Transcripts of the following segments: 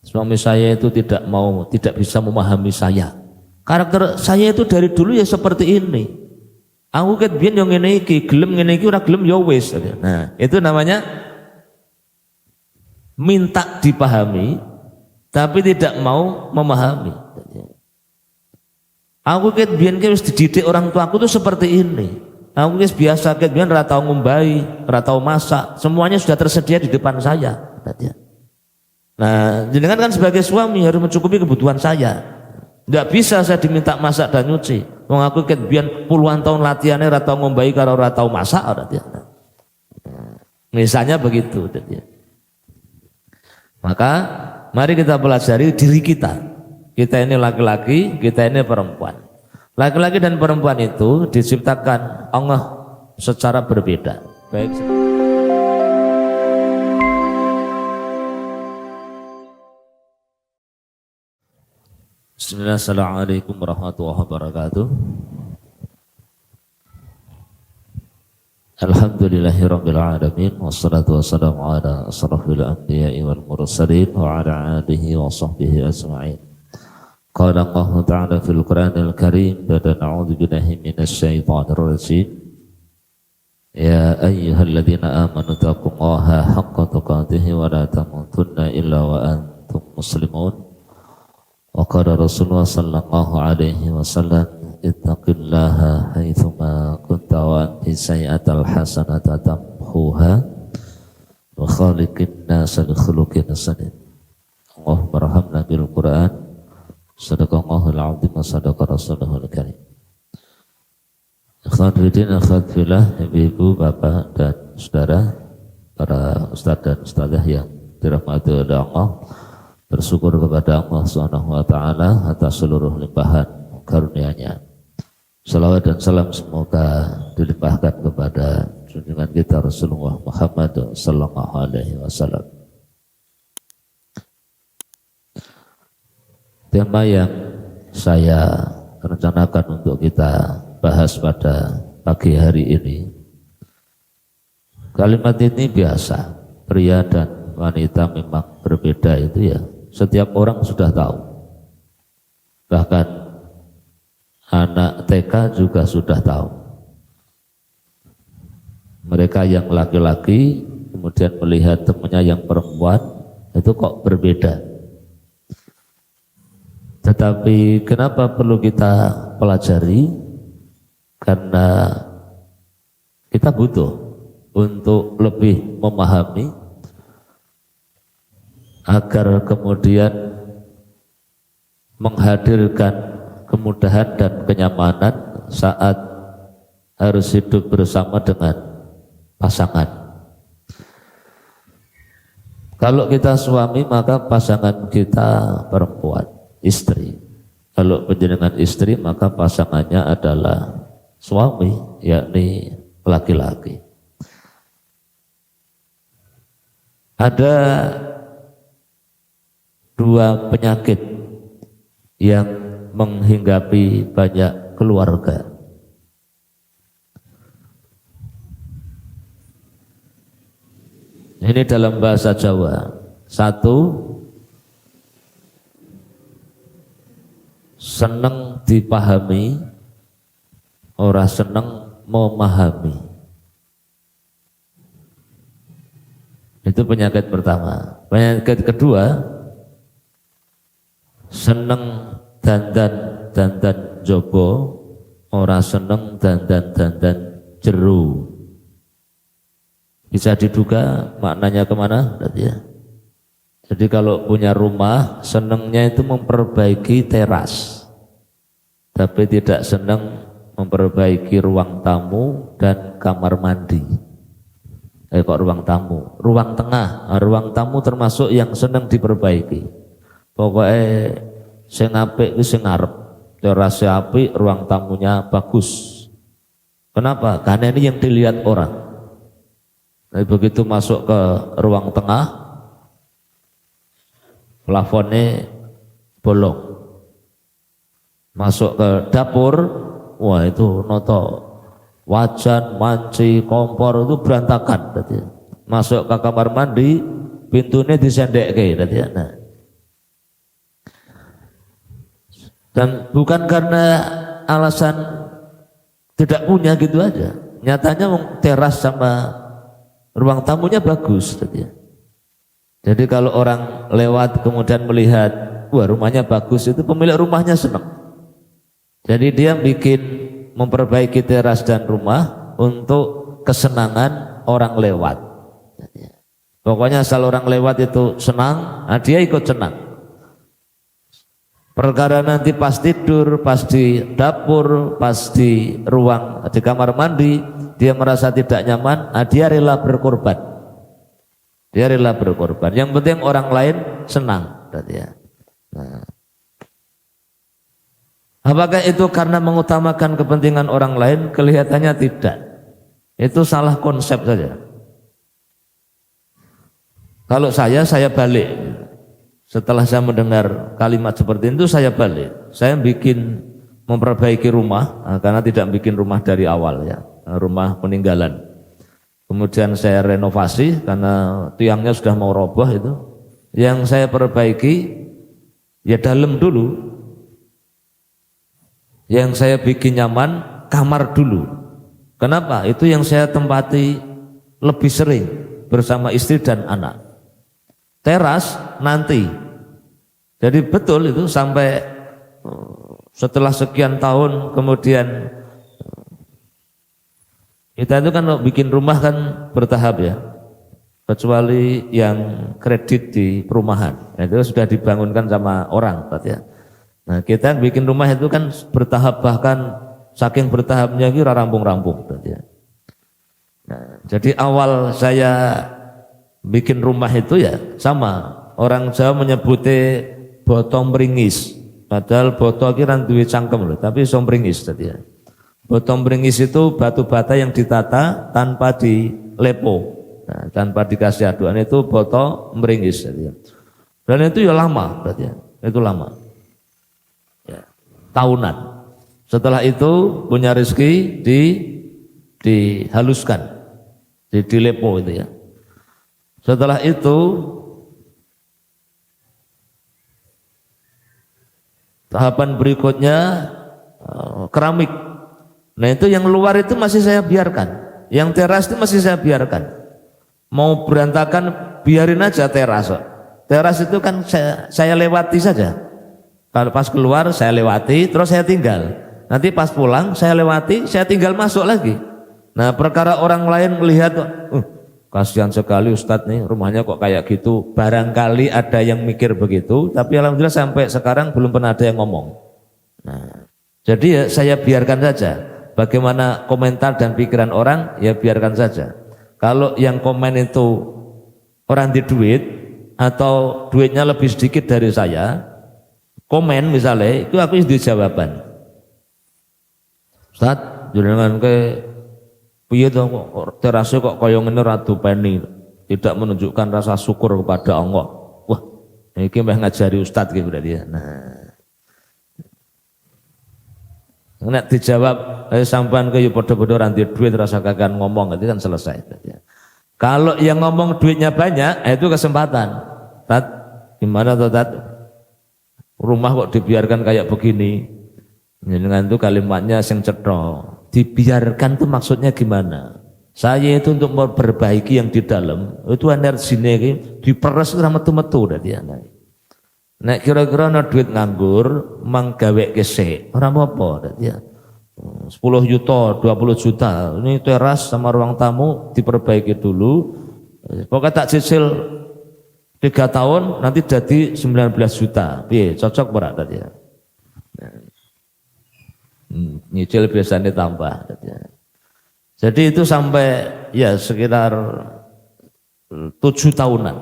Suami saya itu tidak bisa memahami saya. Karakter saya itu dari dulu ya seperti ini. Aku ket biyen yo ngene iki, gelem ngene iki ora gelem ya wis. Nah, itu namanya minta dipahami tapi tidak mau memahami. Aku ket biyen wis dididik orang tua aku tuh seperti ini. Aku wis biasa ket biyen ora tau ngumbai, ora tau masak, semuanya sudah tersedia di depan saya. Nah, jenengan kan sebagai suami harus mencukupi kebutuhan saya. Enggak bisa saya diminta masak dan nyuci. Wong aku ket biyen puluhan tahun latihannya ora tau ngumbai karo ora tau masak. Misalnya begitu. Maka mari kita pelajari diri kita. Kita ini laki-laki, kita ini perempuan. Laki-laki dan perempuan itu diciptakan Allah secara berbeda. Baik. Bismillah, assalamualaikum warahmatullahi wabarakatuh. Alhamdulillahirabbil alamin wassalatu wassalamu ala asrofil anbiya'i wal mursalin wa ala alihi wa sahbihi ajma'in. Qala Allah Ta'ala fil Qur'anil Karim wa na'udzu billahi minasy syaithanir rajim. Ya ayyuhalladzina amanu taqullaha haqqa tuqatih wa la tamutunna illa wa antum muslimun. Wa qala Rasulullah sallallahu alaihi wasallam ittaqillaha haitsuma kunta wa ati sayyi'atal hasanata tamhuha wa khaliqin nasa bi khuluqin hasanin. Allah barhamna bil Qur'an. Sadaqallahul azim wa sadaqa rasulul karim. Ikhwan fillah, akhwat fillah, ibu, bapak dan saudara, para ustaz dan ustazah yang dirahmati oleh Allah, bersyukur kepada Allah Subhanahu wa taala atas seluruh limpahan karunia-Nya. Salawat dan salam semoga dilimpahkan kepada junjungan kita Rasulullah Muhammad sallallahu alaihi wasallam. Tema yang saya rencanakan untuk kita bahas pada pagi hari ini, kalimat ini biasa, pria dan wanita memang berbeda itu ya, setiap orang sudah tahu, bahkan anak TK juga sudah tahu. Mereka yang laki-laki kemudian melihat temannya yang perempuan itu kok berbeda. Tetapi kenapa perlu kita pelajari? Karena kita butuh untuk lebih memahami agar kemudian menghadirkan kemudahan dan kenyamanan saat harus hidup bersama dengan pasangan. Kalau kita suami maka pasangan kita perempuan, istri. Kalau penjenengan istri maka pasangannya adalah suami, yakni laki-laki. Ada dua penyakit yang menghinggapi banyak keluarga. Ini dalam bahasa Jawa. Satu, seneng dipahami, ora seneng memahami. Itu penyakit pertama. Penyakit kedua, seneng dandan jogo, ora seneng dandan jeru. Bisa diduga maknanya kemana? Ya. Jadi kalau punya rumah, senengnya itu memperbaiki teras, tapi tidak senang memperbaiki ruang tamu dan kamar mandi. Kok ruang tamu? Ruang tengah, ruang tamu termasuk yang senang diperbaiki. Pokoknya sing apik iki sing ngarep, terasnya apik, ruang tamunya bagus. Kenapa? Karena ini yang dilihat orang. Tapi begitu masuk ke ruang tengah, plafonnya bolong. Masuk ke dapur, wah itu noto wajan, manci, kompor itu berantakan. Masuk ke kamar mandi, pintunya disendekke. Nah, Dan bukan karena alasan tidak punya gitu aja. Nyatanya teras sama ruang tamunya bagus. Jadi kalau orang lewat kemudian melihat, wah rumahnya bagus, itu pemilik rumahnya senang. Jadi dia memperbaiki teras dan rumah untuk kesenangan orang lewat. Pokoknya asal orang lewat itu senang, dia ikut senang. Perkara nanti pas tidur, pas di dapur, pas di ruang, di kamar mandi, dia merasa tidak nyaman, dia rela berkorban. Dia rela berkorban. Yang penting orang lain senang. Nah. Apakah itu karena mengutamakan kepentingan orang lain? Kelihatannya tidak. Itu salah konsep saja. Kalau saya balik. Setelah saya mendengar kalimat seperti itu, saya balik. Saya memperbaiki rumah, karena tidak bikin rumah dari awal ya, rumah peninggalan. Kemudian saya renovasi karena tiangnya sudah mau roboh itu. Yang saya perbaiki ya dalam dulu. Yang saya bikin nyaman kamar dulu. Kenapa? Itu yang saya tempati lebih sering bersama istri dan anak. Teras nanti. Jadi betul itu sampai setelah sekian tahun kemudian kita itu kan bikin rumah kan bertahap ya. Kecuali yang kredit di perumahan. Itu sudah dibangunkan sama orang ya. Nah, kita bikin rumah itu kan bertahap, bahkan saking bertahapnya kira rampung-rampung ya. Nah, jadi awal saya bikin rumah itu ya sama, orang Jawa menyebutnya botong meringis, padahal botol kira duwe cangkem loh, tapi iso meringis tadi ya. Botong meringis itu batu bata yang ditata tanpa dilepo, nah, tanpa dikasih aduan, itu botol meringis tadi ya. Dan itu ya lama berarti ya, itu lama ya, tahunan. Setelah itu punya rezeki dihaluskan, dilepo itu ya. Setelah itu tahapan berikutnya keramik. Nah itu yang luar itu masih saya biarkan, yang teras itu masih saya biarkan. Mau berantakan biarin aja teras. Teras itu kan saya lewati saja. Kalau pas keluar saya lewati, terus saya tinggal. Nanti pas pulang saya lewati, saya tinggal masuk lagi. Nah perkara orang lain melihat, kasihan sekali Ustadz nih rumahnya kok kayak gitu. Barangkali ada yang mikir begitu, tapi alhamdulillah sampai sekarang belum pernah ada yang ngomong. Nah, jadi ya saya biarkan saja. Bagaimana komentar dan pikiran orang, ya biarkan saja. Kalau yang komen itu orang di duit atau duitnya lebih sedikit dari saya, komen misalnya, itu aku di jawaban. Ustadz, jenengan ke piye to kok terasnya kok kaya ngene ra dupeni, tidak menunjukkan rasa syukur kepada Allah. Wah, iki meh ngajari ustaz iki berarti ya. Nah. Nek dijawab sampean ke yo padha-padha ra duit rasa kakan ngomong, itu kan selesai berarti ya. Kalau yang ngomong duitnya banyak, itu kesempatan. Tat, gimana tuh Tat? Rumah kok dibiarkan kayak begini? Jenengan itu kalimatnya sing cetha. Dibiarkan itu maksudnya gimana? Saya itu untuk memperbaiki yang di dalam, itu energinya diperes ora metu-metu dadi ana. Nek kira-kira ana duit nganggur, manggawe kesek, ora apa-apa dadi ya. 10 juta, 20 juta. Ini teras sama ruang tamu diperbaiki dulu. Pokoknya tak cicil 3 tahun nanti jadi 19 juta. Piye, cocok ora tadi ya? Nyicil biasanya tambah. Jadi itu sampai ya sekitar 7 tahunan.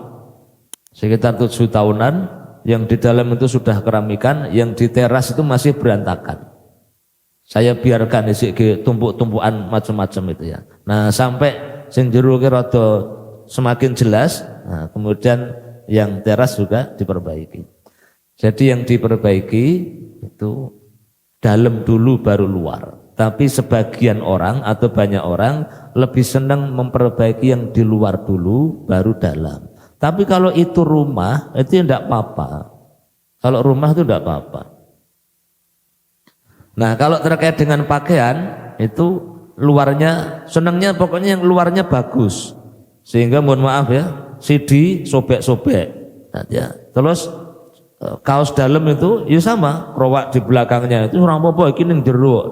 Sekitar 7 tahunan yang di dalam itu sudah keramikan, yang di teras itu masih berantakan. Saya biarkan isi tumpuk-tumpukan macam-macam itu ya. Nah, sampai sing jero ki rada semakin jelas, nah, kemudian yang teras juga diperbaiki. Jadi yang diperbaiki itu dalam dulu baru luar. Tapi sebagian orang atau banyak orang lebih senang memperbaiki yang di luar dulu baru dalam. Tapi kalau itu rumah itu tidak apa-apa. Kalau rumah itu tidak apa-apa. Nah kalau terkait dengan pakaian itu luarnya senangnya pokoknya yang luarnya bagus, sehingga mohon maaf ya CD sobek-sobek. Nah, ya. Terus kaos dalam itu ya sama, rowak di belakangnya itu orang apa iki ning jero.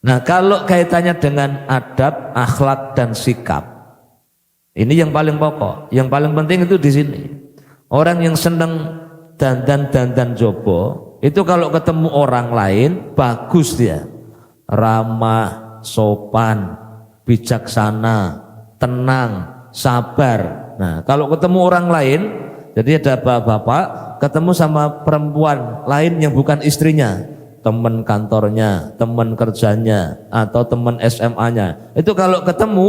Nah kalau kaitannya dengan adab, akhlak dan sikap, ini yang paling pokok, yang paling penting itu di sini. Orang yang senang dandan jobo itu kalau ketemu orang lain bagus dia, ramah, sopan, bijaksana, tenang, sabar. Nah kalau ketemu orang lain, jadi ada bapak-bapak ketemu sama perempuan lain yang bukan istrinya, teman kantornya, teman kerjanya, atau teman SMA-nya, itu kalau ketemu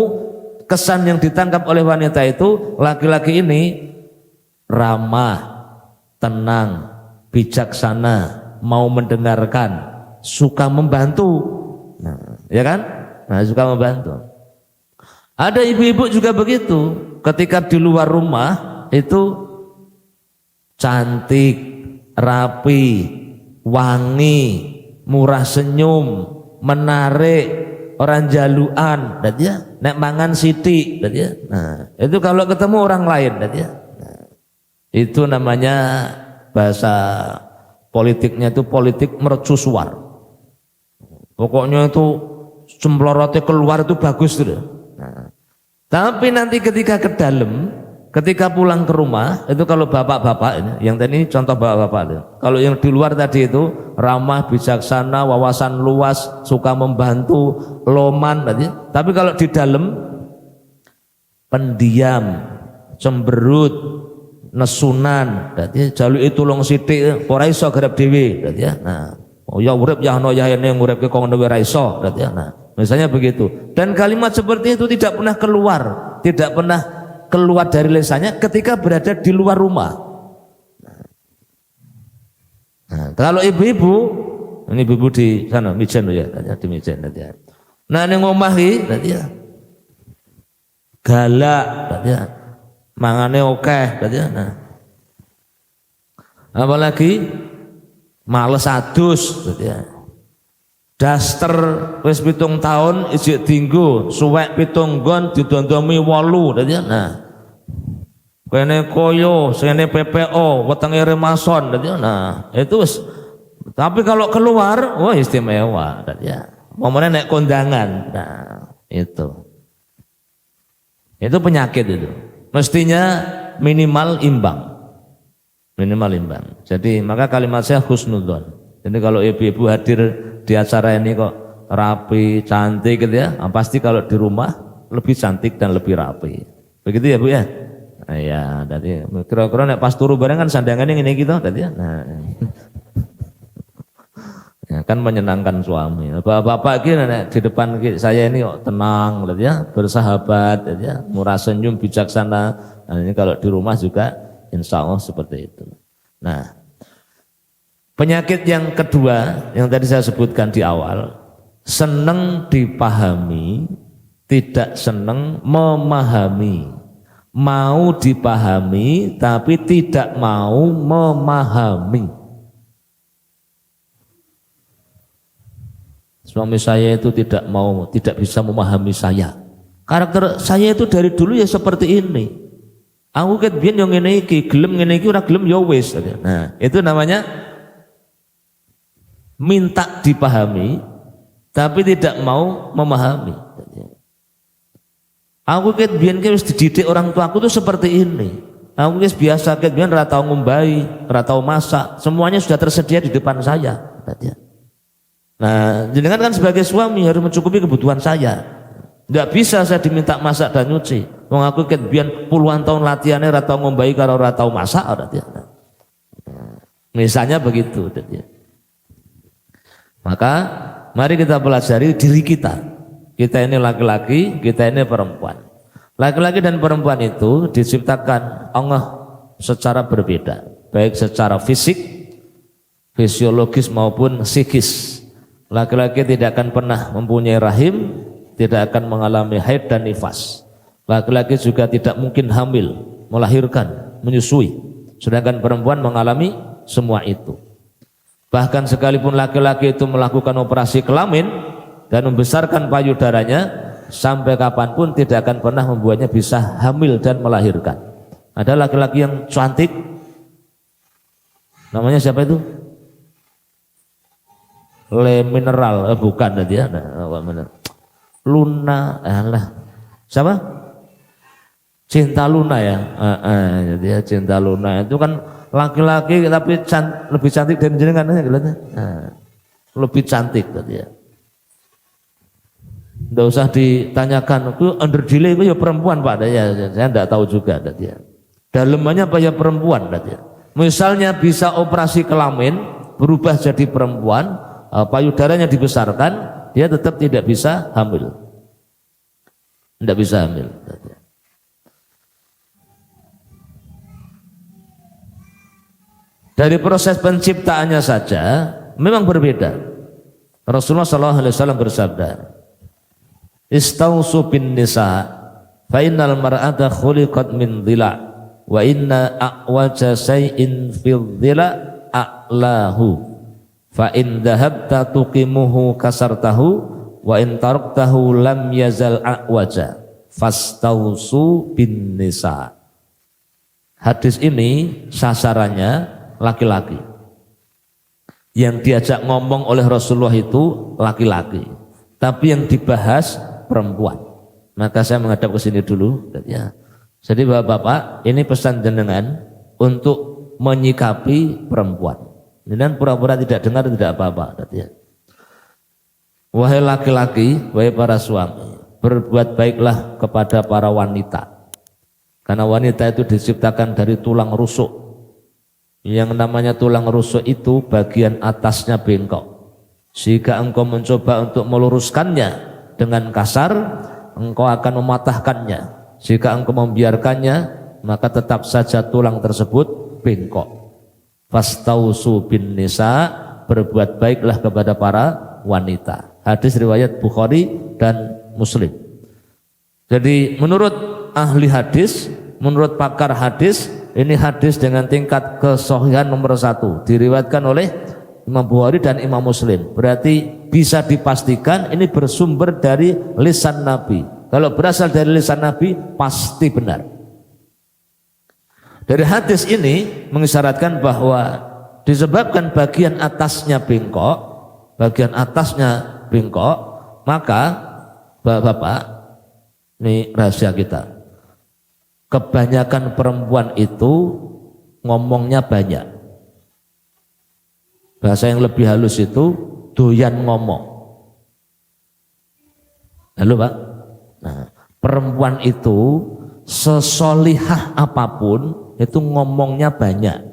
kesan yang ditangkap oleh wanita itu laki-laki ini ramah, tenang, bijaksana, mau mendengarkan, suka membantu. Nah, ya kan? Nah, suka membantu. Ada ibu-ibu juga begitu, ketika di luar rumah itu cantik, rapi, wangi, murah senyum, menarik, orang jaluan, dan dia nek mangan sithik, dan dia. Nah, itu kalau ketemu orang lain, dan dia. Nah, itu namanya bahasa politiknya itu politik mercusuar. Pokoknya itu semplorotnya keluar itu bagus tuh. Nah, tapi nanti ketika ke dalam, ketika pulang ke rumah, itu kalau bapak-bapak ini, yang tadi contoh bapak-bapak itu. Kalau yang di luar tadi itu ramah, bijaksana, wawasan luas, suka membantu, loman tadi. Tapi kalau di dalam pendiam, cemberut, nesunan, dadi jaluke tulung sithik ora iso garap dhewe, dadi ya. Nah, oh ya urip ya ono ya ene nguripke kok ngono ora iso, dadi ya. Nah, misalnya begitu. Dan kalimat seperti itu tidak pernah keluar dari lisannya ketika berada di luar rumah. Nah, kalau ibu-ibu, ini ibu-ibu di sana mijen ya, di mijen dadi ya. Nah, ning omah iki dadi ya. Galak, dadi ya. Mangane okeh, nah. Apalagi males adus, ya. Daster wis 7 tahun ijik dinggo, suwek 7 nggon didondomi 8, ya. Nah. Kene koyo, sene PPO, wetenge remason, ya. Nah, itu wis. Tapi kalau keluar, wah istimewa, ya. Momennya naik kondangan, nah itu. Itu penyakit itu. Mestinya minimal imbang. Jadi maka kalimat saya husnudzon. Jadi kalau ibu-ibu hadir di acara ini kok rapi, cantik gitu ya, pasti kalau di rumah lebih cantik dan lebih rapi. Begitu ya Bu ya? Nah, ya, tadi kira-kira nek pas turu bareng kan sandangannya ini gitu tadi ya. Nah. Ya, kan menyenangkan suami. Bapak-bapak gini di depan saya ini kok tenang, ya, bersahabat, ya, murah senyum, bijaksana. Nah, ini kalau di rumah juga, insya Allah seperti itu. Nah, penyakit yang kedua yang tadi saya sebutkan di awal, senang dipahami, tidak senang memahami, mau dipahami tapi tidak mau memahami. Suami saya itu tidak bisa memahami saya. Karakter saya itu dari dulu ya seperti ini. Aku ket biyen yo ngene iki, gelem ngene iki ora gelem ya wis. Nah, itu namanya minta dipahami tapi tidak mau memahami. Aku ket biyen wis dididik orang tua aku tuh seperti ini. Aku wis biasa ket biyen ora tau ngombai, ora tau masak, semuanya sudah tersedia di depan saya. Nah, jenengan kan sebagai suami harus mencukupi kebutuhan saya. Enggak bisa saya diminta masak dan nyuci. Wong aku ket biyen puluhan tahun latihannya ora tau ngombai karo ora tau masak nah. Misalnya begitu. Maka mari kita pelajari diri kita. Kita ini laki-laki, kita ini perempuan. Laki-laki dan perempuan itu diciptakan Allah secara berbeda, baik secara fisik, fisiologis maupun psikis. Laki-laki tidak akan pernah mempunyai rahim, tidak akan mengalami haid dan nifas. Laki-laki juga tidak mungkin hamil, melahirkan, menyusui. Sedangkan perempuan mengalami semua itu. Bahkan sekalipun laki-laki itu melakukan operasi kelamin dan membesarkan payudaranya, sampai kapanpun tidak akan pernah membuatnya bisa hamil dan melahirkan. Ada laki-laki yang cantik, namanya siapa itu? Le Mineral, bukan dia, Luna, siapa? Cinta Luna ya, dia Cinta Luna itu kan laki-laki tapi lebih cantik dari jenengan, lebih cantik tadi ya. Tidak usah ditanyakan, itu under delay itu ya perempuan Pak, ya saya tidak tahu juga tadi ya. Dalemannya apa ya perempuan tadi ya. Misalnya bisa operasi kelamin berubah jadi perempuan, payudaranya dibesarkan, dia tetap tidak bisa hamil, tidak bisa hamil tadi ya. Dari proses penciptaannya saja memang berbeda. Rasulullah SAW bersabda, "Istausu bin nisa, fa innal mar'ata khuliqat min dhila, wa inna a'waja shay'in fil dhila a'lahu, fa in dhahabta tuqimuhu kasartahu, wa in taraktahu lam yazal a'waja, fastausu bin nisa." Hadis ini sasarannya laki-laki. Yang diajak ngomong oleh Rasulullah itu laki-laki, tapi yang dibahas perempuan. Maka saya menghadap ke sini dulu ya. Jadi Bapak-bapak, ini pesan jenengan untuk menyikapi perempuan. Jenengan pura-pura tidak dengar tidak apa-apa ya. Wahai laki-laki, wahai para suami, berbuat baiklah kepada para wanita. Karena wanita itu diciptakan dari tulang rusuk. Yang namanya tulang rusuk itu bagian atasnya bengkok. Jika engkau mencoba untuk meluruskannya dengan kasar, engkau akan mematahkannya. Jika engkau membiarkannya, maka tetap saja tulang tersebut bengkok. Fastausu bin nisa, berbuat baiklah kepada para wanita. Hadis riwayat Bukhari dan Muslim. Jadi menurut ahli hadis, menurut pakar hadis, ini hadis dengan tingkat kesahihan nomor 1, diriwayatkan oleh Imam Bukhari dan Imam Muslim. Berarti bisa dipastikan ini bersumber dari lisan Nabi. Kalau berasal dari lisan Nabi pasti benar. Dari hadis ini mengisyaratkan bahwa disebabkan bagian atasnya bengkok, maka Bapak, ini rahasia kita. Kebanyakan perempuan itu ngomongnya banyak. Bahasa yang lebih halus itu doyan ngomong. Halo Pak. Nah, perempuan itu sesolihah apapun itu ngomongnya banyak.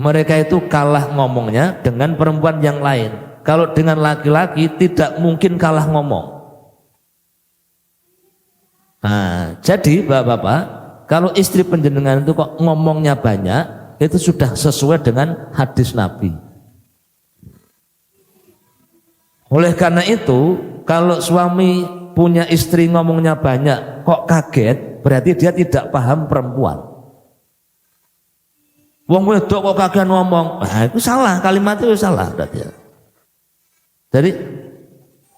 Mereka itu kalah ngomongnya dengan perempuan yang lain. Kalau dengan laki-laki tidak mungkin kalah ngomong. Nah, jadi Bapak-bapak, kalau istri penjenengan itu kok ngomongnya banyak, itu sudah sesuai dengan hadis Nabi. Oleh karena itu, kalau suami punya istri ngomongnya banyak, kok kaget, berarti dia tidak paham perempuan. Wong wedok kok kaget ngomong, nah itu salah, kalimat itu salah berarti. Jadi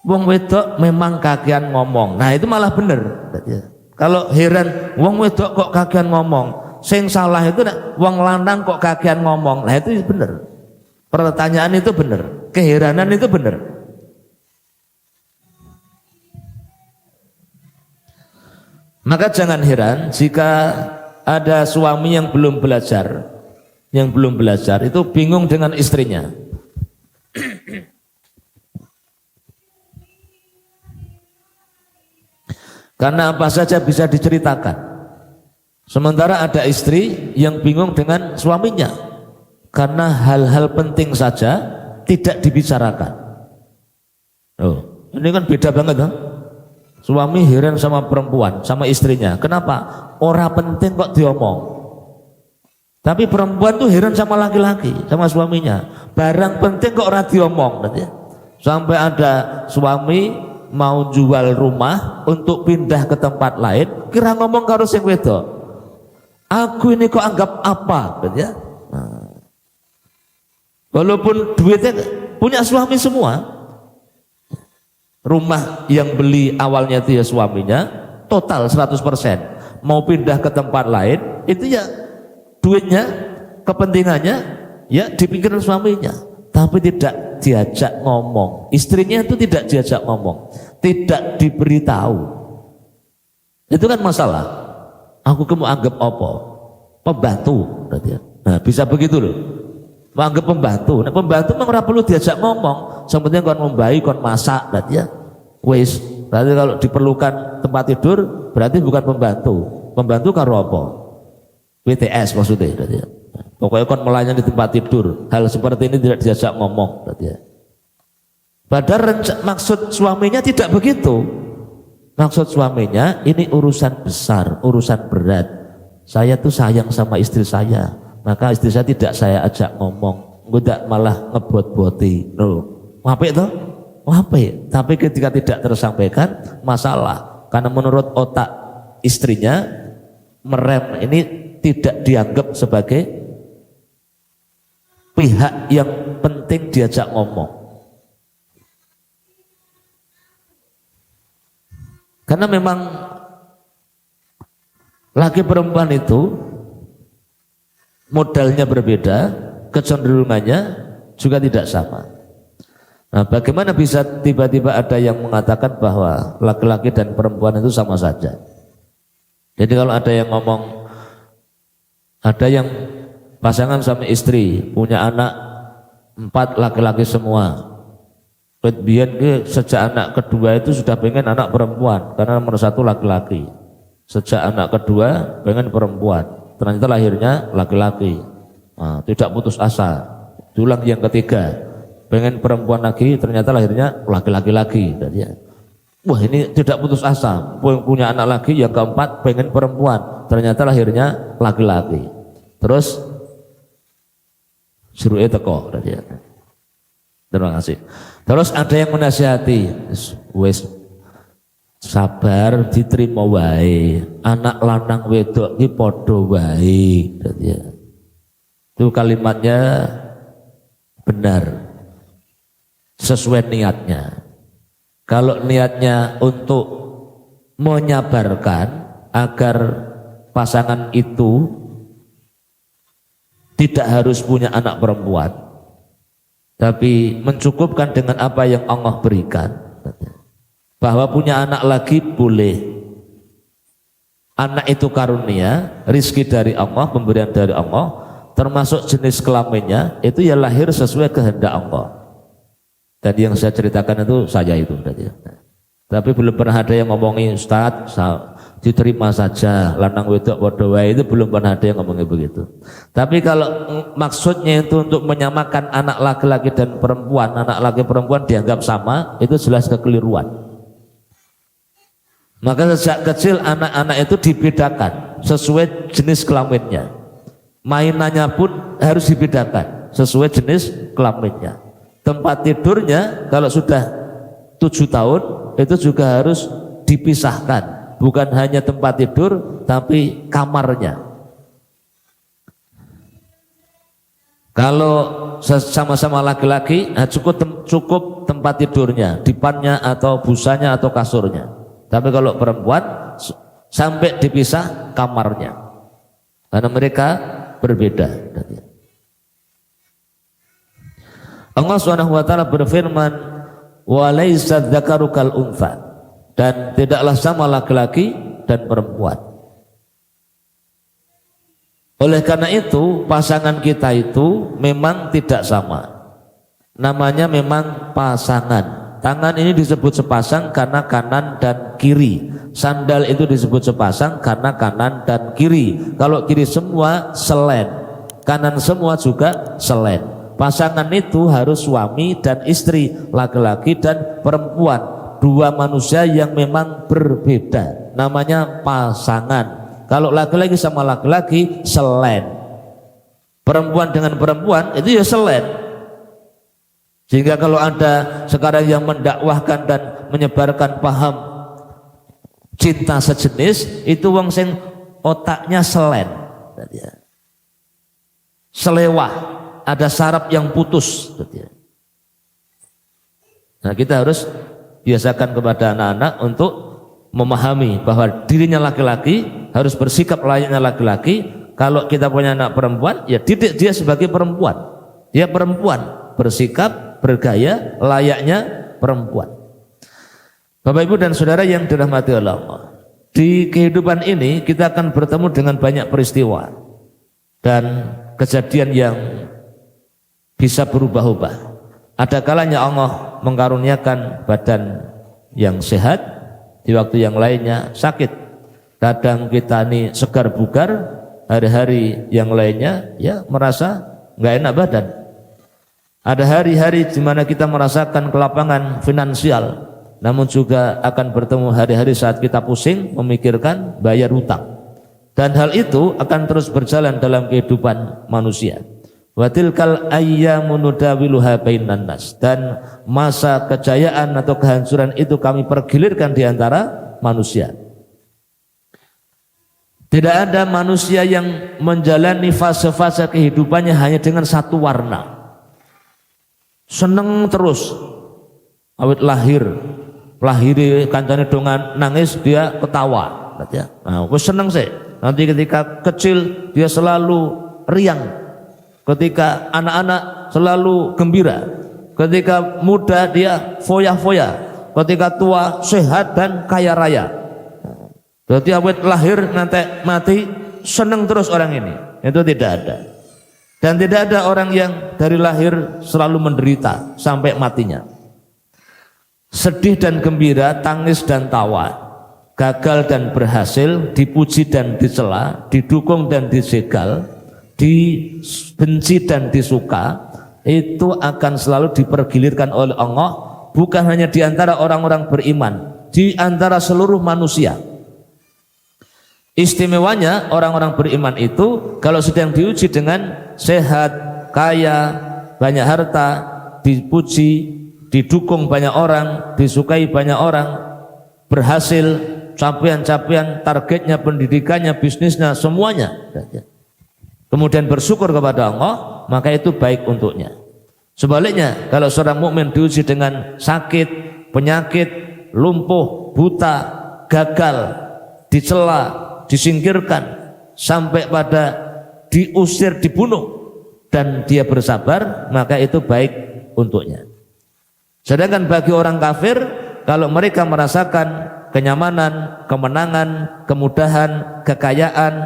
wong wedok memang kakean ngomong. Nah, itu malah bener. Kalau heran wong wedok kok kakean ngomong, sing salah itu wong lanang kok kakean ngomong. Nah, itu bener. Pertanyaan itu bener, keheranan itu bener. Maka jangan heran jika ada suami yang belum belajar itu bingung dengan istrinya. Karena apa saja bisa diceritakan. Sementara ada istri yang bingung dengan suaminya karena hal-hal penting saja tidak dibicarakan. Oh, ini kan beda banget kan? Suami heran sama perempuan, sama istrinya. Kenapa? Orang penting kok diomong. Tapi perempuan tuh heran sama laki-laki, sama suaminya. Barang penting kok orang diomong. Sampai ada suami mau jual rumah untuk pindah ke tempat lain, kira ngomong karo sing wedok, aku ini kok anggap apa gitu ya. Nah, Walaupun duitnya punya suami semua, rumah yang beli awalnya itu ya suaminya, total 100%. Mau pindah ke tempat lain, itu ya duitnya, kepentingannya ya dipikirin suaminya. Tapi tidak diajak ngomong. Istrinya itu tidak diajak ngomong, tidak diberitahu. Itu kan masalah. Aku mau anggap apa? Pembantu. Nah, bisa begitu loh. Menganggap pembantu. Nah, pembantu memang ora perlu diajak ngomong. Sebenarnya kon membaik, kon masak, berarti ya. Wis. Berarti kalau diperlukan tempat tidur, berarti bukan pembantu. Pembantu karo apa? WTS maksudnya, berarti ya. Pokoknya kon melayani di tempat tidur. Hal seperti ini tidak diajak ngomong, berarti ya. Padahal maksud suaminya tidak begitu. Maksud suaminya ini urusan besar, urusan berat. Saya tuh sayang sama istri saya, maka istri saya tidak saya ajak ngomong, tidak malah ngebot-boti. Apik toh? Apik. Tapi ketika tidak tersampaikan masalah, karena menurut otak istrinya merem ini tidak dianggap sebagai pihak yang penting diajak ngomong. Karena memang laki perempuan itu modalnya berbeda, kecenderungannya juga tidak sama. Nah, bagaimana bisa tiba-tiba ada yang mengatakan bahwa laki-laki dan perempuan itu sama saja? Jadi kalau ada yang ngomong, ada yang pasangan suami istri punya anak 4 laki-laki semua. Biar sejak anak kedua itu sudah pengen anak perempuan karena nomor 1 laki-laki. Sejak anak kedua pengen perempuan, ternyata lahirnya laki-laki. Nah, tidak putus asa. Dulang yang ketiga pengen perempuan lagi, ternyata lahirnya laki-laki lagi. Wah, ini tidak putus asa. Punya anak lagi, yang keempat pengen perempuan, ternyata lahirnya laki-laki. Terus suruhnya teko. Terima kasih. Terus ada yang menasihati, wes sabar diterima wae, anak lanang wedok ki padha wae. Itu kalimatnya benar, sesuai niatnya. Kalau niatnya untuk menyabarkan agar pasangan itu tidak harus punya anak perempuan, tapi mencukupkan dengan apa yang Allah berikan, bahwa punya anak lagi boleh. Anak itu karunia, rizki dari Allah, pemberian dari Allah, termasuk jenis kelaminnya itu ya lahir sesuai kehendak Allah. Tadi yang saya ceritakan itu saya itu tadi. Tapi belum pernah ada yang ngomongi Ustaz diterima saja lanang wedok padha wae, itu belum pernah ada yang ngomongin begitu. Tapi kalau maksudnya itu untuk menyamakan anak laki-laki dan perempuan, anak laki perempuan dianggap sama, itu jelas kekeliruan. Maka sejak kecil anak-anak itu dibedakan sesuai jenis kelaminnya. Mainannya pun harus dibedakan sesuai jenis kelaminnya. Tempat tidurnya kalau sudah 7 tahun itu juga harus dipisahkan. Bukan hanya tempat tidur, tapi kamarnya. Kalau sama-sama laki-laki, cukup tempat tidurnya, dipannya atau busanya atau kasurnya. Tapi kalau perempuan, sampai dipisah kamarnya. Karena mereka berbeda. Allah SWT berfirman, "Wa laisa dzakaru kal untha." Dan tidaklah sama laki-laki dan perempuan. Oleh karena itu pasangan kita itu memang tidak sama. Namanya memang pasangan. Tangan ini disebut sepasang karena kanan dan kiri. Sandal itu disebut sepasang karena kanan dan kiri. Kalau kiri semua selen, kanan semua juga selen. Pasangan itu harus suami dan istri, laki-laki dan perempuan. 2 manusia yang memang berbeda, namanya pasangan. Kalau laki-laki sama laki-laki selen, perempuan dengan perempuan itu ya selen. Sehingga kalau ada sekarang yang mendakwahkan dan menyebarkan paham cinta sejenis, itu wong sing otaknya selen, selewah. ada saraf yang putus. Nah, kita harus biasakan kepada anak-anak untuk memahami bahwa dirinya laki-laki harus bersikap layaknya laki-laki. Kalau kita punya anak perempuan, ya didik dia sebagai perempuan. Dia perempuan, bersikap, bergaya layaknya perempuan. Bapak Ibu dan Saudara yang dirahmati Allah, di kehidupan ini kita akan bertemu dengan banyak peristiwa dan kejadian yang bisa berubah-ubah. Ada kalanya Allah mengkaruniakan badan yang sehat, di waktu yang lainnya sakit. Kadang kita ini segar bugar, hari-hari yang lainnya ya merasa nggak enak badan. Ada hari-hari di mana kita merasakan kelapangan finansial, namun juga akan bertemu hari-hari saat kita pusing memikirkan bayar hutang. Dan hal itu akan terus berjalan dalam kehidupan manusia. Wa tilkal ayyamu nudawiluha bainan nas, dan masa kejayaan atau kehancuran itu kami pergilirkan di antara manusia. Tidak ada manusia yang menjalani fase-fase kehidupannya hanya dengan satu warna. Seneng terus, awet lahir kancane dongan nangis dia ketawa, nah, aku seneng sih. Nanti ketika kecil dia selalu riang. Ketika anak-anak selalu gembira, ketika muda dia foya-foya, ketika tua sehat dan kaya raya. Berarti awet lahir nanti mati seneng terus orang ini. Itu tidak ada. Dan tidak ada orang yang dari lahir selalu menderita sampai matinya. Sedih dan gembira, tangis dan tawa, gagal dan berhasil, dipuji dan dicela, didukung dan disegal, dibenci dan disuka, itu akan selalu dipergilirkan oleh Allah, bukan hanya di antara orang-orang beriman, di antara seluruh manusia. Istimewanya orang-orang beriman itu kalau sedang diuji dengan sehat, kaya, banyak harta, dipuji, didukung banyak orang, disukai banyak orang, berhasil, capaian-capaian, targetnya, pendidikannya, bisnisnya, semuanya, kemudian bersyukur kepada Allah, maka itu baik untuknya. Sebaliknya, kalau seorang mukmin diuji dengan sakit, penyakit, lumpuh, buta, gagal, dicela, disingkirkan, sampai pada diusir, dibunuh, dan dia bersabar, maka itu baik untuknya. Sedangkan bagi orang kafir, kalau mereka merasakan kenyamanan, kemenangan, kemudahan, kekayaan,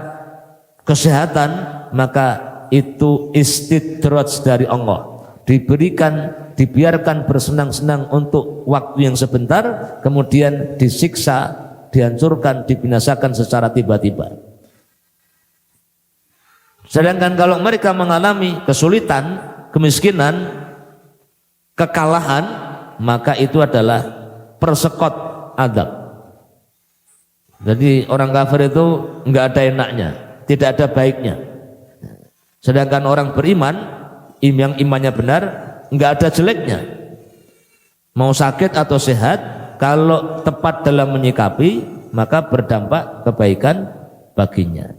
kesehatan, maka itu istidraj dari Allah, dibiarkan bersenang-senang untuk waktu yang sebentar, kemudian disiksa, dihancurkan, dibinasakan secara tiba-tiba. Sedangkan kalau mereka mengalami kesulitan, kemiskinan, kekalahan, maka itu adalah persekot adab. Jadi orang kafir itu enggak ada enaknya, tidak ada baiknya. Sedangkan orang beriman, yang imannya benar, enggak ada jeleknya. Mau sakit atau sehat, kalau tepat dalam menyikapi, maka berdampak kebaikan baginya.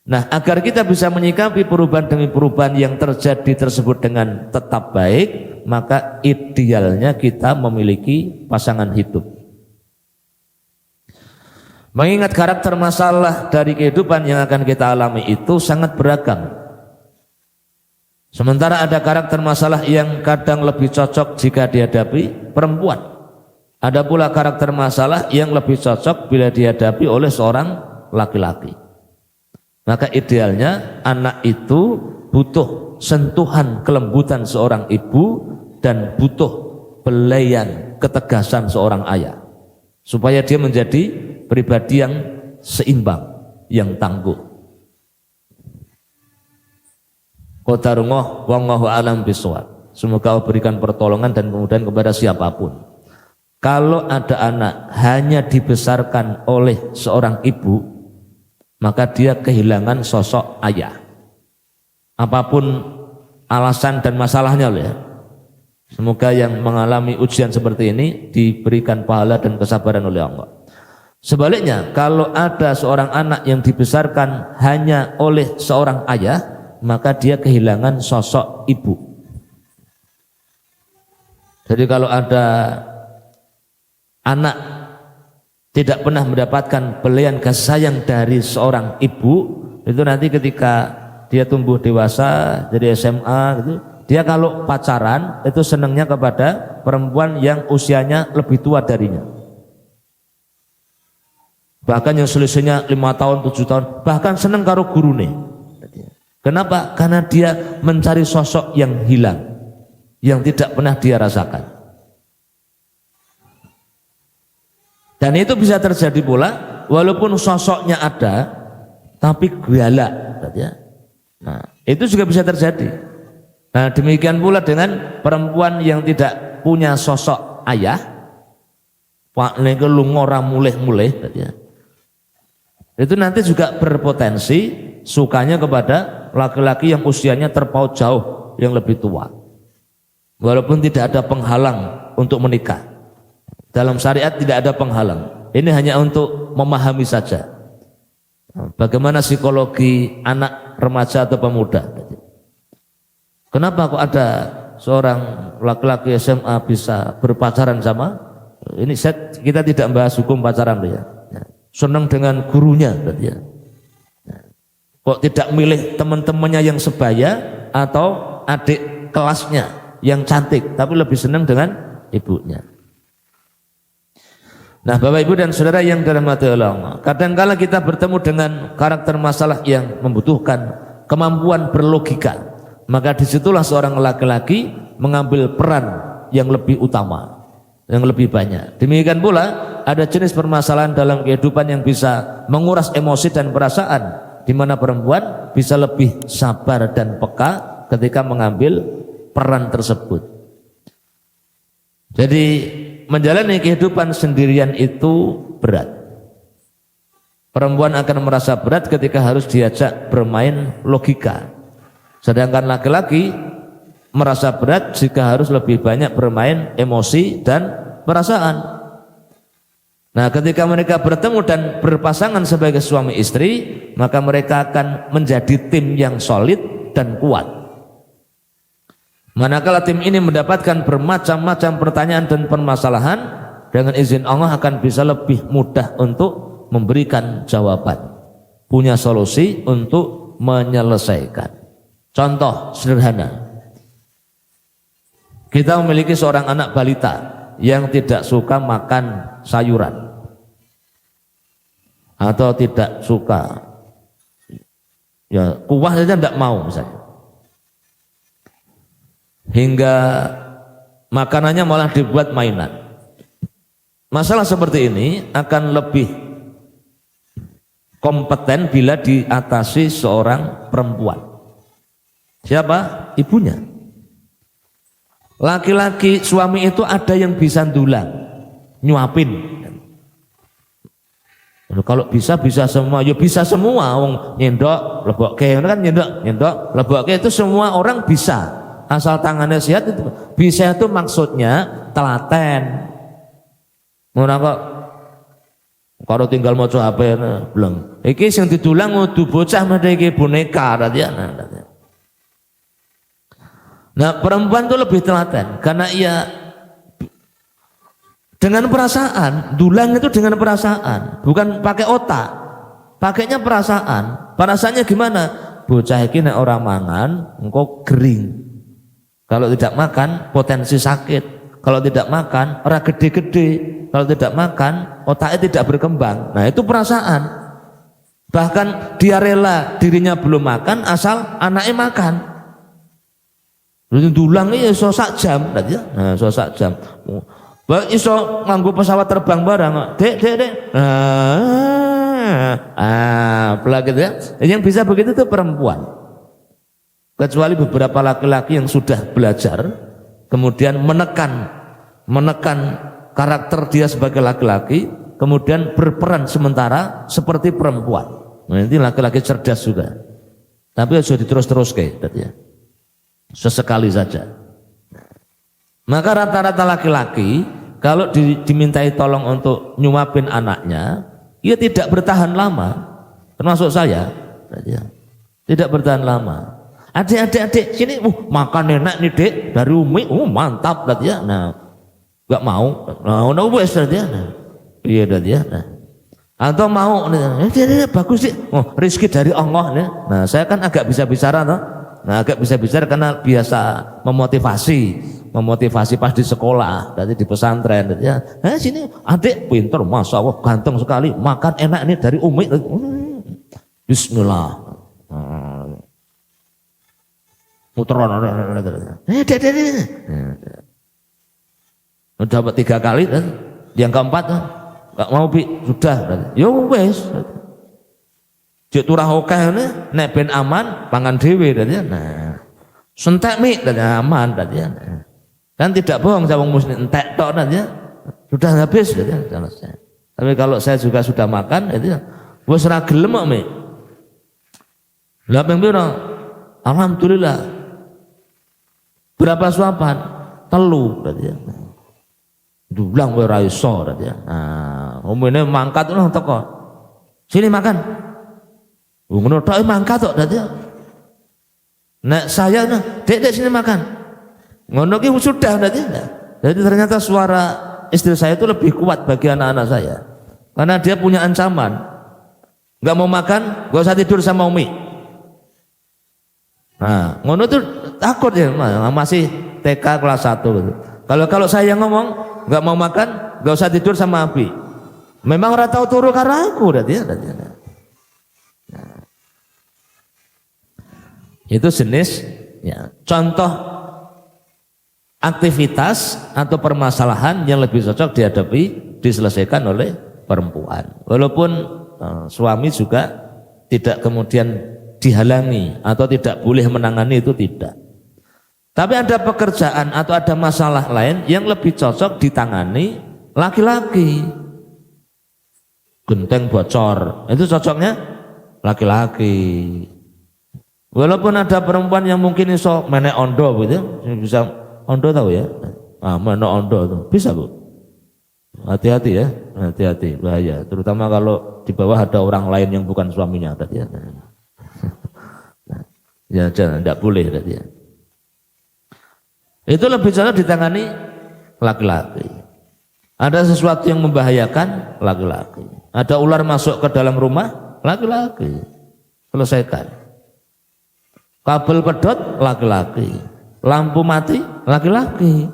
Nah, agar kita bisa menyikapi perubahan demi perubahan yang terjadi tersebut dengan tetap baik, maka idealnya kita memiliki pasangan hidup. Mengingat karakter masalah dari kehidupan yang akan kita alami itu sangat beragam. Sementara ada karakter masalah yang kadang lebih cocok jika dihadapi perempuan. Ada pula karakter masalah yang lebih cocok bila dihadapi oleh seorang laki-laki. Maka idealnya anak itu butuh sentuhan kelembutan seorang ibu dan butuh belayan ketegasan seorang ayah, supaya dia menjadi pribadi yang seimbang, yang tangguh. Qadarullah wallahu a'lam bishawab. Semoga Allah berikan pertolongan dan kemudian kepada siapapun. Kalau ada anak hanya dibesarkan oleh seorang ibu, maka dia kehilangan sosok ayah. Apapun alasan dan masalahnya loh ya. Semoga yang mengalami ujian seperti ini diberikan pahala dan kesabaran oleh Allah. Sebaliknya, kalau ada seorang anak yang dibesarkan hanya oleh seorang ayah, maka dia kehilangan sosok ibu. Jadi kalau ada anak tidak pernah mendapatkan belian kasih sayang dari seorang ibu, itu nanti ketika dia tumbuh dewasa, jadi SMA gitu, dia kalau pacaran itu senangnya kepada perempuan yang usianya lebih tua darinya. Bahkan yang selisihnya 5 tahun, 7 tahun, bahkan senang karo gurune. Kenapa? Karena dia mencari sosok yang hilang, yang tidak pernah dia rasakan. Dan itu bisa terjadi pula walaupun sosoknya ada, tapi galak. Nah, itu juga bisa terjadi. Nah, demikian pula dengan perempuan yang tidak punya sosok ayah, pak neke lunga ora mulih-mulih, itu nanti juga berpotensi sukanya kepada laki-laki yang usianya terpaut jauh, yang lebih tua. Walaupun tidak ada penghalang untuk menikah. Dalam syariat tidak ada penghalang. Ini hanya untuk memahami saja bagaimana psikologi anak remaja atau pemuda. Kenapa kok ada seorang laki-laki SMA bisa berpacaran sama ini? Kita tidak membahas hukum pacaran ya. Senang dengan gurunya ya. Kok tidak milih teman-temannya yang sebaya atau adik kelasnya yang cantik, tapi lebih senang dengan ibunya. Nah, Bapak Ibu dan Saudara yang dirahmati Allah, kadangkala kita bertemu dengan karakter masalah yang membutuhkan kemampuan berlogika, maka disitulah seorang laki-laki mengambil peran yang lebih utama, yang lebih banyak. Demikian pula ada jenis permasalahan dalam kehidupan yang bisa menguras emosi dan perasaan, di mana perempuan bisa lebih sabar dan peka ketika mengambil peran tersebut. Jadi menjalani kehidupan sendirian itu berat. Perempuan akan merasa berat ketika harus diajak bermain logika. Sedangkan laki-laki merasa berat jika harus lebih banyak bermain emosi dan perasaan. Nah, ketika mereka bertemu dan berpasangan sebagai suami istri, maka mereka akan menjadi tim yang solid dan kuat. Manakala tim ini mendapatkan bermacam-macam pertanyaan dan permasalahan, dengan izin Allah akan bisa lebih mudah untuk memberikan jawaban, punya solusi untuk menyelesaikan. Contoh sederhana, kita memiliki seorang anak balita yang tidak suka makan sayuran atau tidak suka, ya kuah saja tidak mau misalnya, hingga makanannya malah dibuat mainan. Masalah seperti ini akan lebih kompeten bila diatasi seorang perempuan. Siapa? Ibunya. Laki-laki suami itu ada yang bisa ndulang, nyuapin. Kalau bisa semua, ya bisa semua. Wong nyendok, lebokke, kan nyendok, lebokke itu semua orang bisa. Asal tangannya sehat itu bisa, itu maksudnya telaten. Ngono kok kalau tinggal maca HP bleng. Iki sing didulang kudu bocah mesti iki boneka tadi. Nah, perempuan itu lebih telaten karena ia dengan perasaan, dulang itu dengan perasaan, bukan pakai otak. Pakainya perasaan. Perasaannya gimana? Bocah iki nek ora mangan engko gering. Kalau tidak makan potensi sakit. Kalau tidak makan ora gede-gede. Kalau tidak makan otaknya tidak berkembang. Nah, itu perasaan. Bahkan dia rela dirinya belum makan asal anaknya makan. Dulang iki iso sak jam tadi. Nah, iso sak jam. Iso nganggo pesawat terbang barang. Dek. Gitu ya. Yang bisa begitu itu perempuan. Kecuali beberapa laki-laki yang sudah belajar kemudian menekan karakter dia sebagai laki-laki, kemudian berperan sementara seperti perempuan. Nah, ini laki-laki cerdas juga. Tapi harus diterus-terus kayak ya. Sesekali saja. Maka rata-rata laki-laki kalau dimintai tolong untuk nyuapin anaknya, ia tidak bertahan lama. Termasuk saya, tidak bertahan lama. Adik, sini, makan enak nih dek, dari Umi, mantap tadi ya. Nah, nggak mau, nah, wes tadi ya. Nah, iya tadi ya. Nah, atau mau, dia bagus sih, rezeki dari Allah nih. Nah, saya kan agak bisa bicara, toh. Nah, agak bisa bicara karena biasa memotivasi pas di sekolah, tadi di pesantren, tadi ya. Sini, adik pinter, masya Allah, ganteng sekali, makan enak nih dari Umi. Bismillah. Muteron, dapat 3 kali, yang keempat, nggak mau bi, sudah, yo wes, cek turah oke nek ben aman, pangan dewe, nah, sentek mi, aman, kan tidak bohong, saya muslim, entek tok, sudah habis, selesai. Tapi kalau saya juga sudah makan, itu, wes ragelem kok mi, lapeng biro, alhamdulillah, berapa suapan, telu, dulang ora iso tadi ya. Nah, umune mangkat ngono teko. Sini makan. Ngono tok mangkat tok tadi ya. Nek saya Dek sini makan. Ngono ki sudah tadi. Jadi ternyata suara istri saya itu lebih kuat bagi anak-anak saya. Karena dia punya ancaman. Enggak mau makan, enggak usah tidur sama Umi. Nah, ngono tuh takut ya, masih TK kelas 1 gitu. Kalau saya ngomong nggak mau makan, nggak usah tidur sama Abi. Memang ora tahu turu karena aku dia. Nah. Itu jenis ya, contoh aktivitas atau permasalahan yang lebih cocok dihadapi, diselesaikan oleh perempuan. Walaupun suami juga tidak kemudian dihalangi atau tidak boleh menangani, itu tidak. Tapi ada pekerjaan atau ada masalah lain yang lebih cocok ditangani laki-laki. Genteng bocor, itu cocoknya laki-laki. Walaupun ada perempuan yang mungkin iso menek ondo gitu, bisa ondo tahu ya? Menek ondo tuh bisa bu. Hati-hati ya, hati-hati, bahaya. Terutama kalau di bawah ada orang lain yang bukan suaminya tadi ya. Ya jangan, tidak boleh tadi ya. Itu lebih cocok ditangani laki-laki. Ada sesuatu yang membahayakan, laki-laki. Ada ular masuk ke dalam rumah, laki-laki. Selesaikan. Kabel pedot, laki-laki. Lampu mati, laki-laki.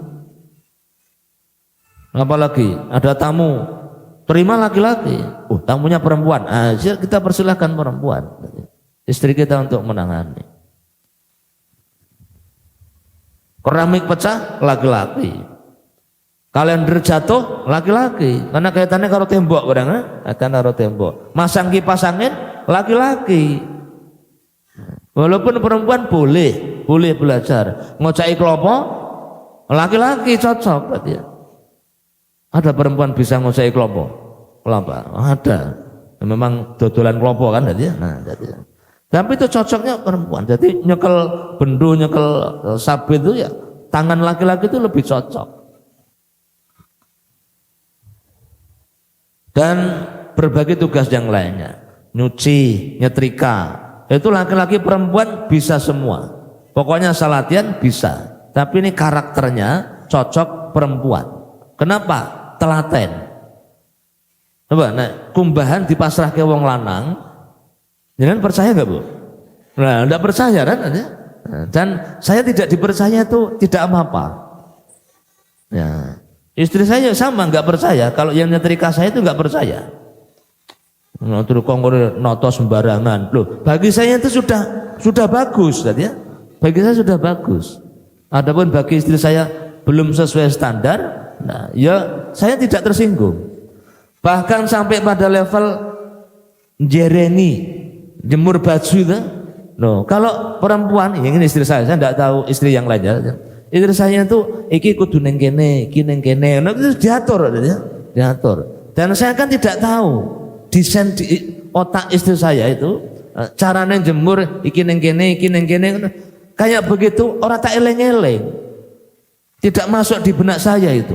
Apalagi ada tamu, terima laki-laki. Tamunya perempuan. Kita persilahkan perempuan, istri kita untuk menangani. Keramik pecah, laki-laki. Kalender jatuh, laki-laki. Karena kaitannya karo tembok, kaitan karo tembok. Masang kipas angin, laki-laki. Walaupun perempuan boleh belajar. Ngocai klopo, laki-laki cocok berarti ya. Ada perempuan bisa ngocai klopo? Kelapa? Ada. Memang dodolan klopo kan berarti ya. Nah, berarti ya. Tapi itu cocoknya perempuan. Jadi nyekel bendu, nyekel sabit itu ya tangan laki-laki itu lebih cocok. Dan berbagai tugas yang lainnya, nyuci, nyetrika, itu laki-laki perempuan bisa semua. Pokoknya asal latihan bisa. Tapi ini karakternya cocok perempuan. Kenapa? Telaten. Coba, kumbahan dipasrah ke wong lanang. Jangan percaya nggak bu? Nah, enggak percaya kan? Dan saya tidak dipercaya itu tidak apa-apa. Ya, istri saya sama nggak percaya. Kalau yang nyetrika saya itu nggak percaya. Noto sembarangan. Loh, bagi saya itu sudah bagus, tadi ya. Bagi saya sudah bagus. Adapun bagi istri saya belum sesuai standar, nah, ya saya tidak tersinggung. Bahkan sampai pada level jereni. Jemur baju itu, kalau perempuan, ini istri saya tidak tahu istri yang lainnya. Istri saya itu iki kudu neng kene, iki neng kene, itu diatur, diatur. Dan saya kan tidak tahu desain di otak istri saya itu cara neng jemur iki neng kene, iki neng kene, kayak begitu orang tak eleng-eleng, tidak masuk di benak saya itu.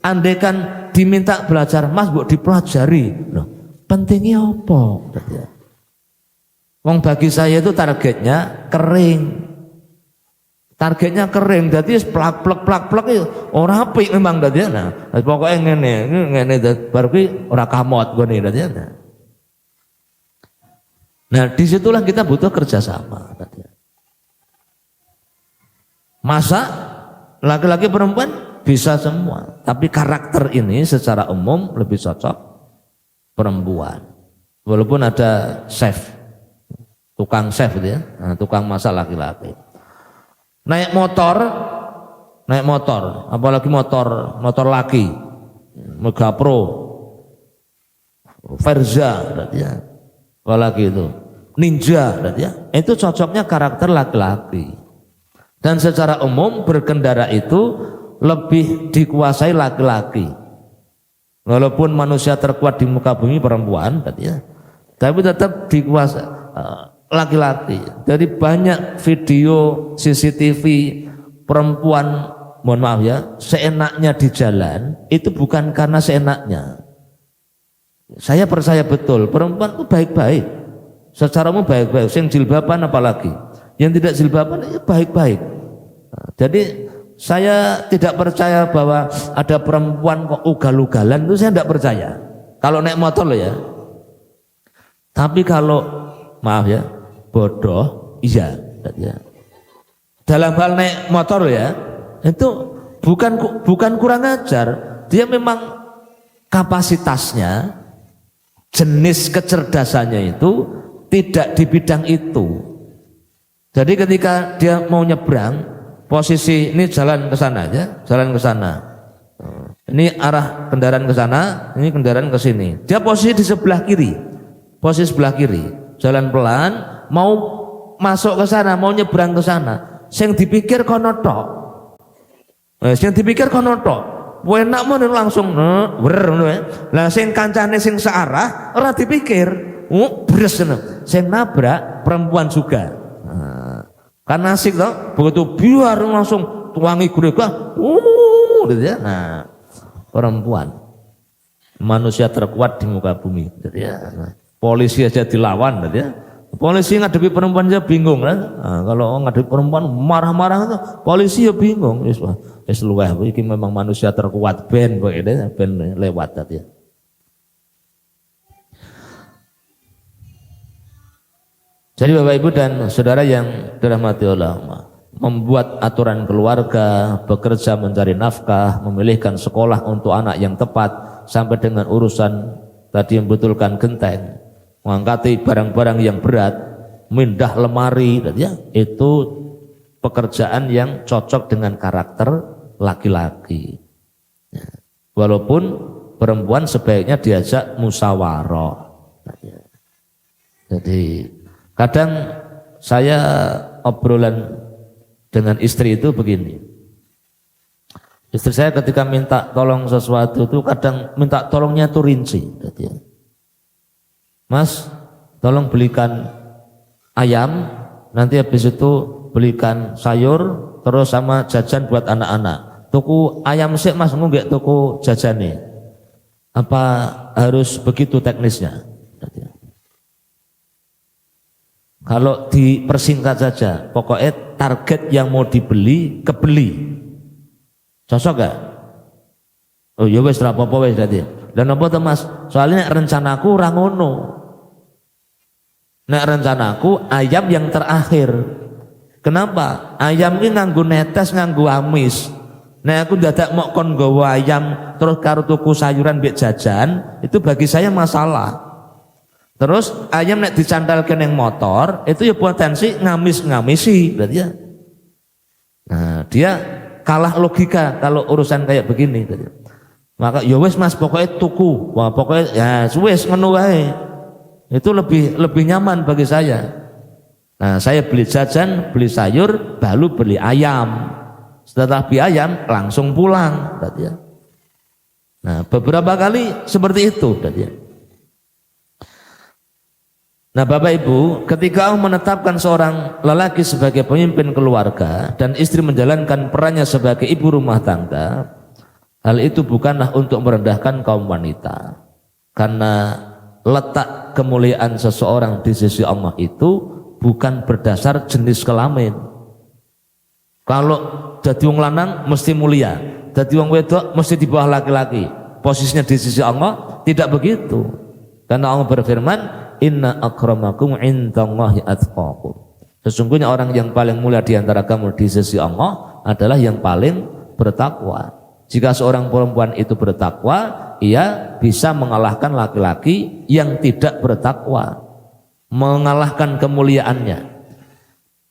Andaikan diminta belajar, Mas, buat dipelajari, pentingnya apa? Wong bagi saya itu targetnya kering. Targetnya kering, jadi plak-plek ora apik memang dadi. Nah, pokoke ngene baru ki ora kamot gone dadi. Nah, disitulah kita butuh kerjasama. Masa laki-laki perempuan bisa semua, tapi karakter ini secara umum lebih cocok perempuan. Walaupun ada chef, tukang chef gitu ya, nah, tukang masak laki-laki. Naik motor, apalagi motor laki, Mega Pro, Verza, ya, apalagi itu Ninja, ya, itu cocoknya karakter laki-laki. Dan secara umum berkendara itu lebih dikuasai laki-laki. Walaupun manusia terkuat di muka bumi perempuan, ya, tapi tetap dikuasai laki-laki. Jadi banyak video CCTV perempuan, mohon maaf ya, seenaknya di jalan, itu bukan karena seenaknya. Saya percaya betul perempuan itu baik-baik, secara umum baik-baik. Yang jilbaban apalagi, yang tidak jilbaban itu baik-baik. Jadi saya tidak percaya bahwa ada perempuan kok ugal-ugalan, itu saya tidak percaya. Kalau naik motor loh ya. Tapi kalau maaf ya, bodoh, iya. Dalam hal naik motor ya, itu bukan kurang ajar. Dia memang kapasitasnya, jenis kecerdasannya itu tidak di bidang itu. Jadi ketika dia mau nyebrang, posisi ini jalan ke sana aja, jalan ke sana. Ini arah kendaraan ke sana, ini kendaraan ke sini. Dia posisi di sebelah kiri, posisi sebelah kiri, jalan pelan. Mau masuk ke sana, mau nyebrang ke sana, sing dipikir kono tok. Sing dipikir kono tok. Enak men langsung lah sing kancane sing searah ora dipikir. Bres sing nabrak perempuan juga. Kan asik toh, begitu biar langsung tuangi gurega. Gitu ya. Nah, perempuan manusia terkuat di muka bumi. Jadi ya, polisi aja dilawan gitu ya. Polisi ngadepi perempuan aja bingung kan. Nah, kalau ngadepi perempuan marah-marah itu polisi ya bingung. Wis luweh iki memang manusia terkuat ben lewat tadi ya. Jadi Bapak Ibu dan Saudara yang dirahmati Allah, membuat aturan keluarga, bekerja mencari nafkah, memilihkan sekolah untuk anak yang tepat, sampai dengan urusan tadi membetulkan genteng, mengangkati barang-barang yang berat, mindah lemari, ya, itu pekerjaan yang cocok dengan karakter laki-laki. Walaupun perempuan sebaiknya diajak musyawarah. Jadi kadang saya obrolan dengan istri itu begini. Istri saya ketika minta tolong sesuatu itu kadang minta tolongnya itu rinci. Mas, tolong belikan ayam, nanti habis itu belikan sayur, terus sama jajan buat anak-anak. Tuku ayam sih mas, nggak tuku jajane. Apa harus begitu teknisnya? Kalau dipersingkat saja, pokoknya target yang mau dibeli, kebeli. Cocok gak? Oh ya wes, apa-apa wes tadi. Dan apa tuh mas? Soalnya rencanaku ora ngono. Nek rencanaku ayam yang terakhir. Kenapa? Ayam ini nganggo netes, nganggo amis. Nek aku dadak mau kon gawa ayam terus karo tuku sayuran mbek jajan, itu bagi saya masalah. Terus ayam nek dicandalkan yang motor itu ya potensi ngamis-ngamisi berarti ya. Nah, dia kalah logika kalau urusan kayak begini berarti. Maka ya wes mas pokoknya tuku, wah pokoknya ya wes ngono wae. Itu lebih nyaman bagi saya. Nah, saya beli jajan, beli sayur, baru beli ayam. Setelah beli ayam langsung pulang berarti ya. Nah, beberapa kali seperti itu berarti ya. Nah Bapak Ibu, ketika Allah menetapkan seorang lelaki sebagai pemimpin keluarga dan istri menjalankan perannya sebagai ibu rumah tangga, hal itu bukanlah untuk merendahkan kaum wanita, karena letak kemuliaan seseorang di sisi Allah itu bukan berdasar jenis kelamin. Kalau jadi wong lanang mesti mulia, jadi wong wedok mesti di bawah laki-laki. Posisinya di sisi Allah tidak begitu. Karena Allah berfirman, inna akramakum indallahi atqakum. Sesungguhnya orang yang paling mulia di antara kamu di sisi Allah adalah yang paling bertakwa. Jika seorang perempuan itu bertakwa, ia bisa mengalahkan laki-laki yang tidak bertakwa, mengalahkan kemuliaannya.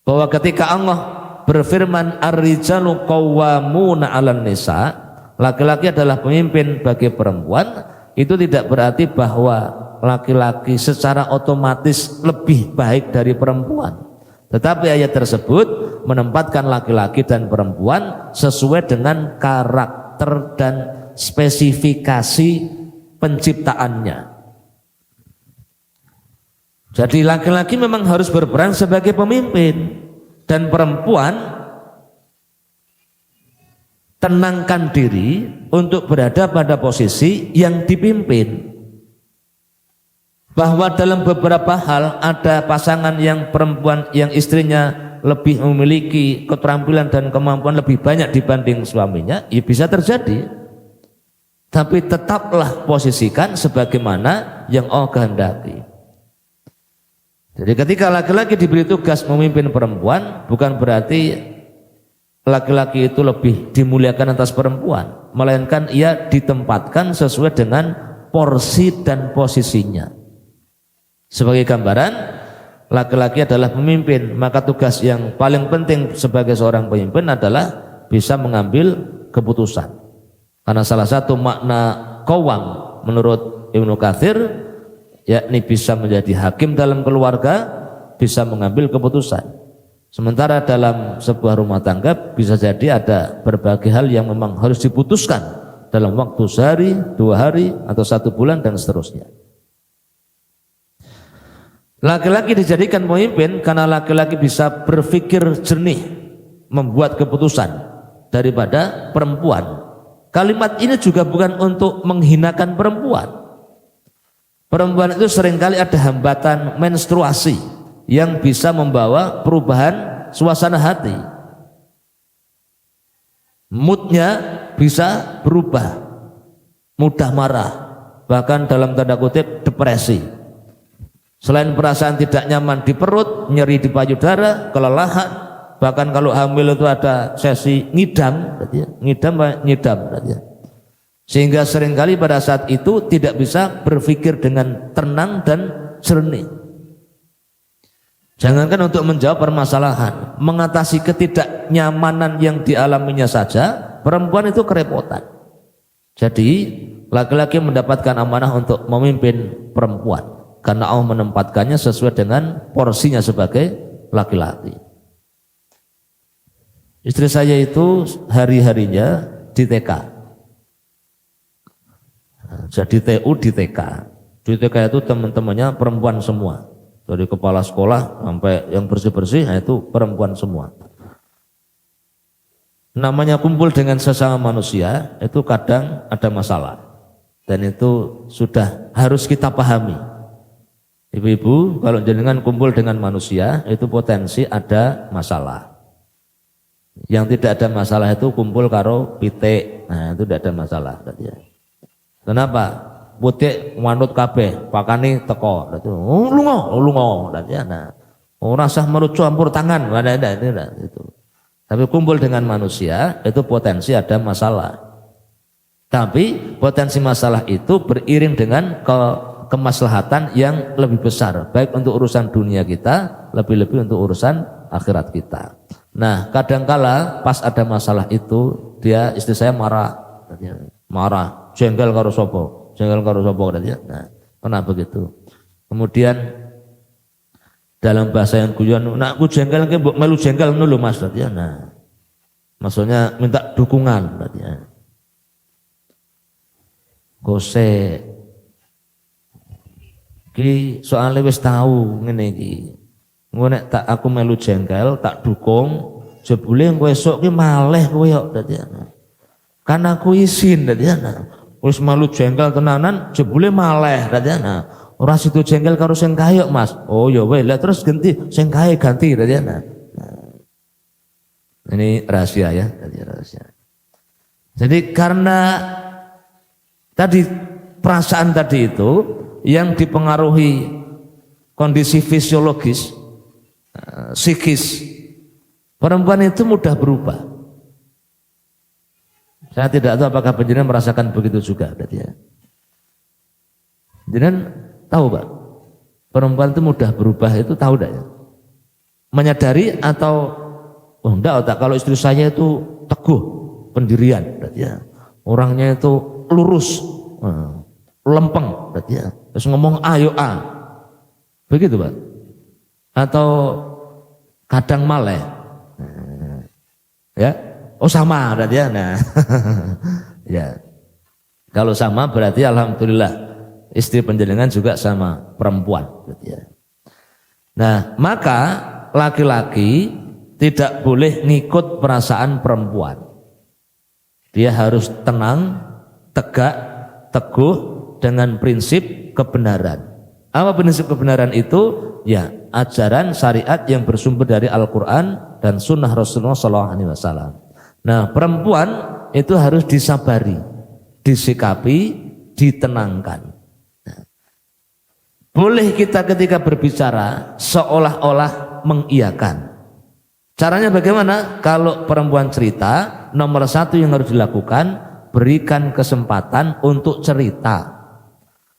Bahwa ketika Allah berfirman ar-rijalu qawwamuna 'alan nisa, laki-laki adalah pemimpin bagi perempuan, itu tidak berarti bahwa laki-laki secara otomatis lebih baik dari perempuan. Tetapi ayat tersebut menempatkan laki-laki dan perempuan sesuai dengan karakter dan spesifikasi penciptaannya. Jadi laki-laki memang harus berperan sebagai pemimpin, dan perempuan tenangkan diri untuk berada pada posisi yang dipimpin. Bahwa dalam beberapa hal ada pasangan yang perempuan yang istrinya lebih memiliki keterampilan dan kemampuan lebih banyak dibanding suaminya, ya bisa terjadi. Tapi tetaplah posisikan sebagaimana yang Allah kehendaki. Jadi ketika laki-laki diberi tugas memimpin perempuan, bukan berarti laki-laki itu lebih dimuliakan atas perempuan, melainkan ia ditempatkan sesuai dengan porsi dan posisinya. Sebagai gambaran, laki-laki adalah pemimpin, maka tugas yang paling penting sebagai seorang pemimpin adalah bisa mengambil keputusan. Karena salah satu makna qawwam menurut Ibnu Katsir, yakni bisa menjadi hakim dalam keluarga, bisa mengambil keputusan. Sementara dalam sebuah rumah tangga bisa jadi ada berbagai hal yang memang harus diputuskan dalam waktu sehari, 2 hari, atau 1 bulan dan seterusnya. Laki-laki dijadikan pemimpin karena laki-laki bisa berpikir jernih, membuat keputusan daripada perempuan. Kalimat ini juga bukan untuk menghinakan perempuan. Perempuan itu seringkali ada hambatan menstruasi yang bisa membawa perubahan suasana hati. Moodnya bisa berubah, mudah marah, bahkan dalam tanda kutip depresi. Selain perasaan tidak nyaman di perut, nyeri di payudara, kelelahan, bahkan kalau hamil itu ada sesi ngidam, nyidam, sehingga seringkali pada saat itu tidak bisa berpikir dengan tenang dan jernih. Jangankan untuk menjawab permasalahan, mengatasi ketidaknyamanan yang dialaminya saja, perempuan itu kerepotan. Jadi laki-laki mendapatkan amanah untuk memimpin perempuan, karena Allah menempatkannya sesuai dengan porsinya sebagai laki-laki. Istri saya itu hari-harinya di TK. Jadi TU di TK. Di TK itu teman-temannya perempuan semua. Dari kepala sekolah sampai yang bersih-bersih, itu perempuan semua. Namanya kumpul dengan sesama manusia, itu kadang ada masalah. Dan itu sudah harus kita pahami. Ibu-ibu, kalau jenengan kumpul dengan manusia, itu potensi ada masalah. Yang tidak ada masalah itu kumpul karo pitik. Nah, itu tidak ada masalah. Kenapa? Pitik manut kabeh, pakani teko. Lunga. Nah, ora sah merut campur tangan. Itu. Tapi kumpul dengan manusia, itu potensi ada masalah. Tapi potensi masalah itu beriring dengan kemaslahatan yang lebih besar, baik untuk urusan dunia kita, lebih-lebih untuk urusan akhirat kita. Nah, kadangkala pas ada masalah itu, istri saya marah, jengkel karo sapa, nah, pernah begitu. Kemudian dalam bahasa yang guyon, nak aku jengkel ke mbok melu jengkel ngono lho Mas, nah, maksudnya minta dukungan, gosek. Ki soalnya wis tahu ngene iki. Engko nek tak aku melu jengkel, tak dukung, jebule engko esuk ki maleh kowe kok dadi ana. Kan aku izin dadi ana. Wis melu jengkel tenanan, jebule maleh dadi ana. Ora sido jengkel karo sing kayok, Mas. Oh ya weh, lah terus ganti sing kae ganti dadi ana. Ini rahasia ya, tadi rahasia. Jadi karena tadi perasaan tadi itu yang dipengaruhi kondisi fisiologis, psikis, perempuan itu mudah berubah. Saya tidak tahu apakah penjenengan merasakan begitu juga, berarti ya. Jenengan tahu Pak, perempuan itu mudah berubah itu tahu tidak ya? Menyadari atau oh enggak, kalau istri saya itu teguh pendirian, berarti ya. Orangnya itu lurus, lempeng, berarti ya. Terus ngomong ayo begitu Pak. Atau kadang maleh, ya, oh sama berarti ya. Nah, ya, kalau sama berarti alhamdulillah istri panjenengan juga sama perempuan, berarti ya. Nah, maka laki-laki tidak boleh ngikut perasaan perempuan. Dia harus tenang, tegak, teguh dengan prinsip kebenaran. Apa prinsip kebenaran itu? Ya, ajaran syariat yang bersumber dari Al-Quran dan Sunnah Rasulullah SAW. Nah, perempuan itu harus disabari, disikapi, ditenangkan. Nah, boleh kita ketika berbicara seolah-olah mengiyakan. Caranya bagaimana? Kalau perempuan cerita, nomor satu yang harus dilakukan, berikan kesempatan untuk cerita.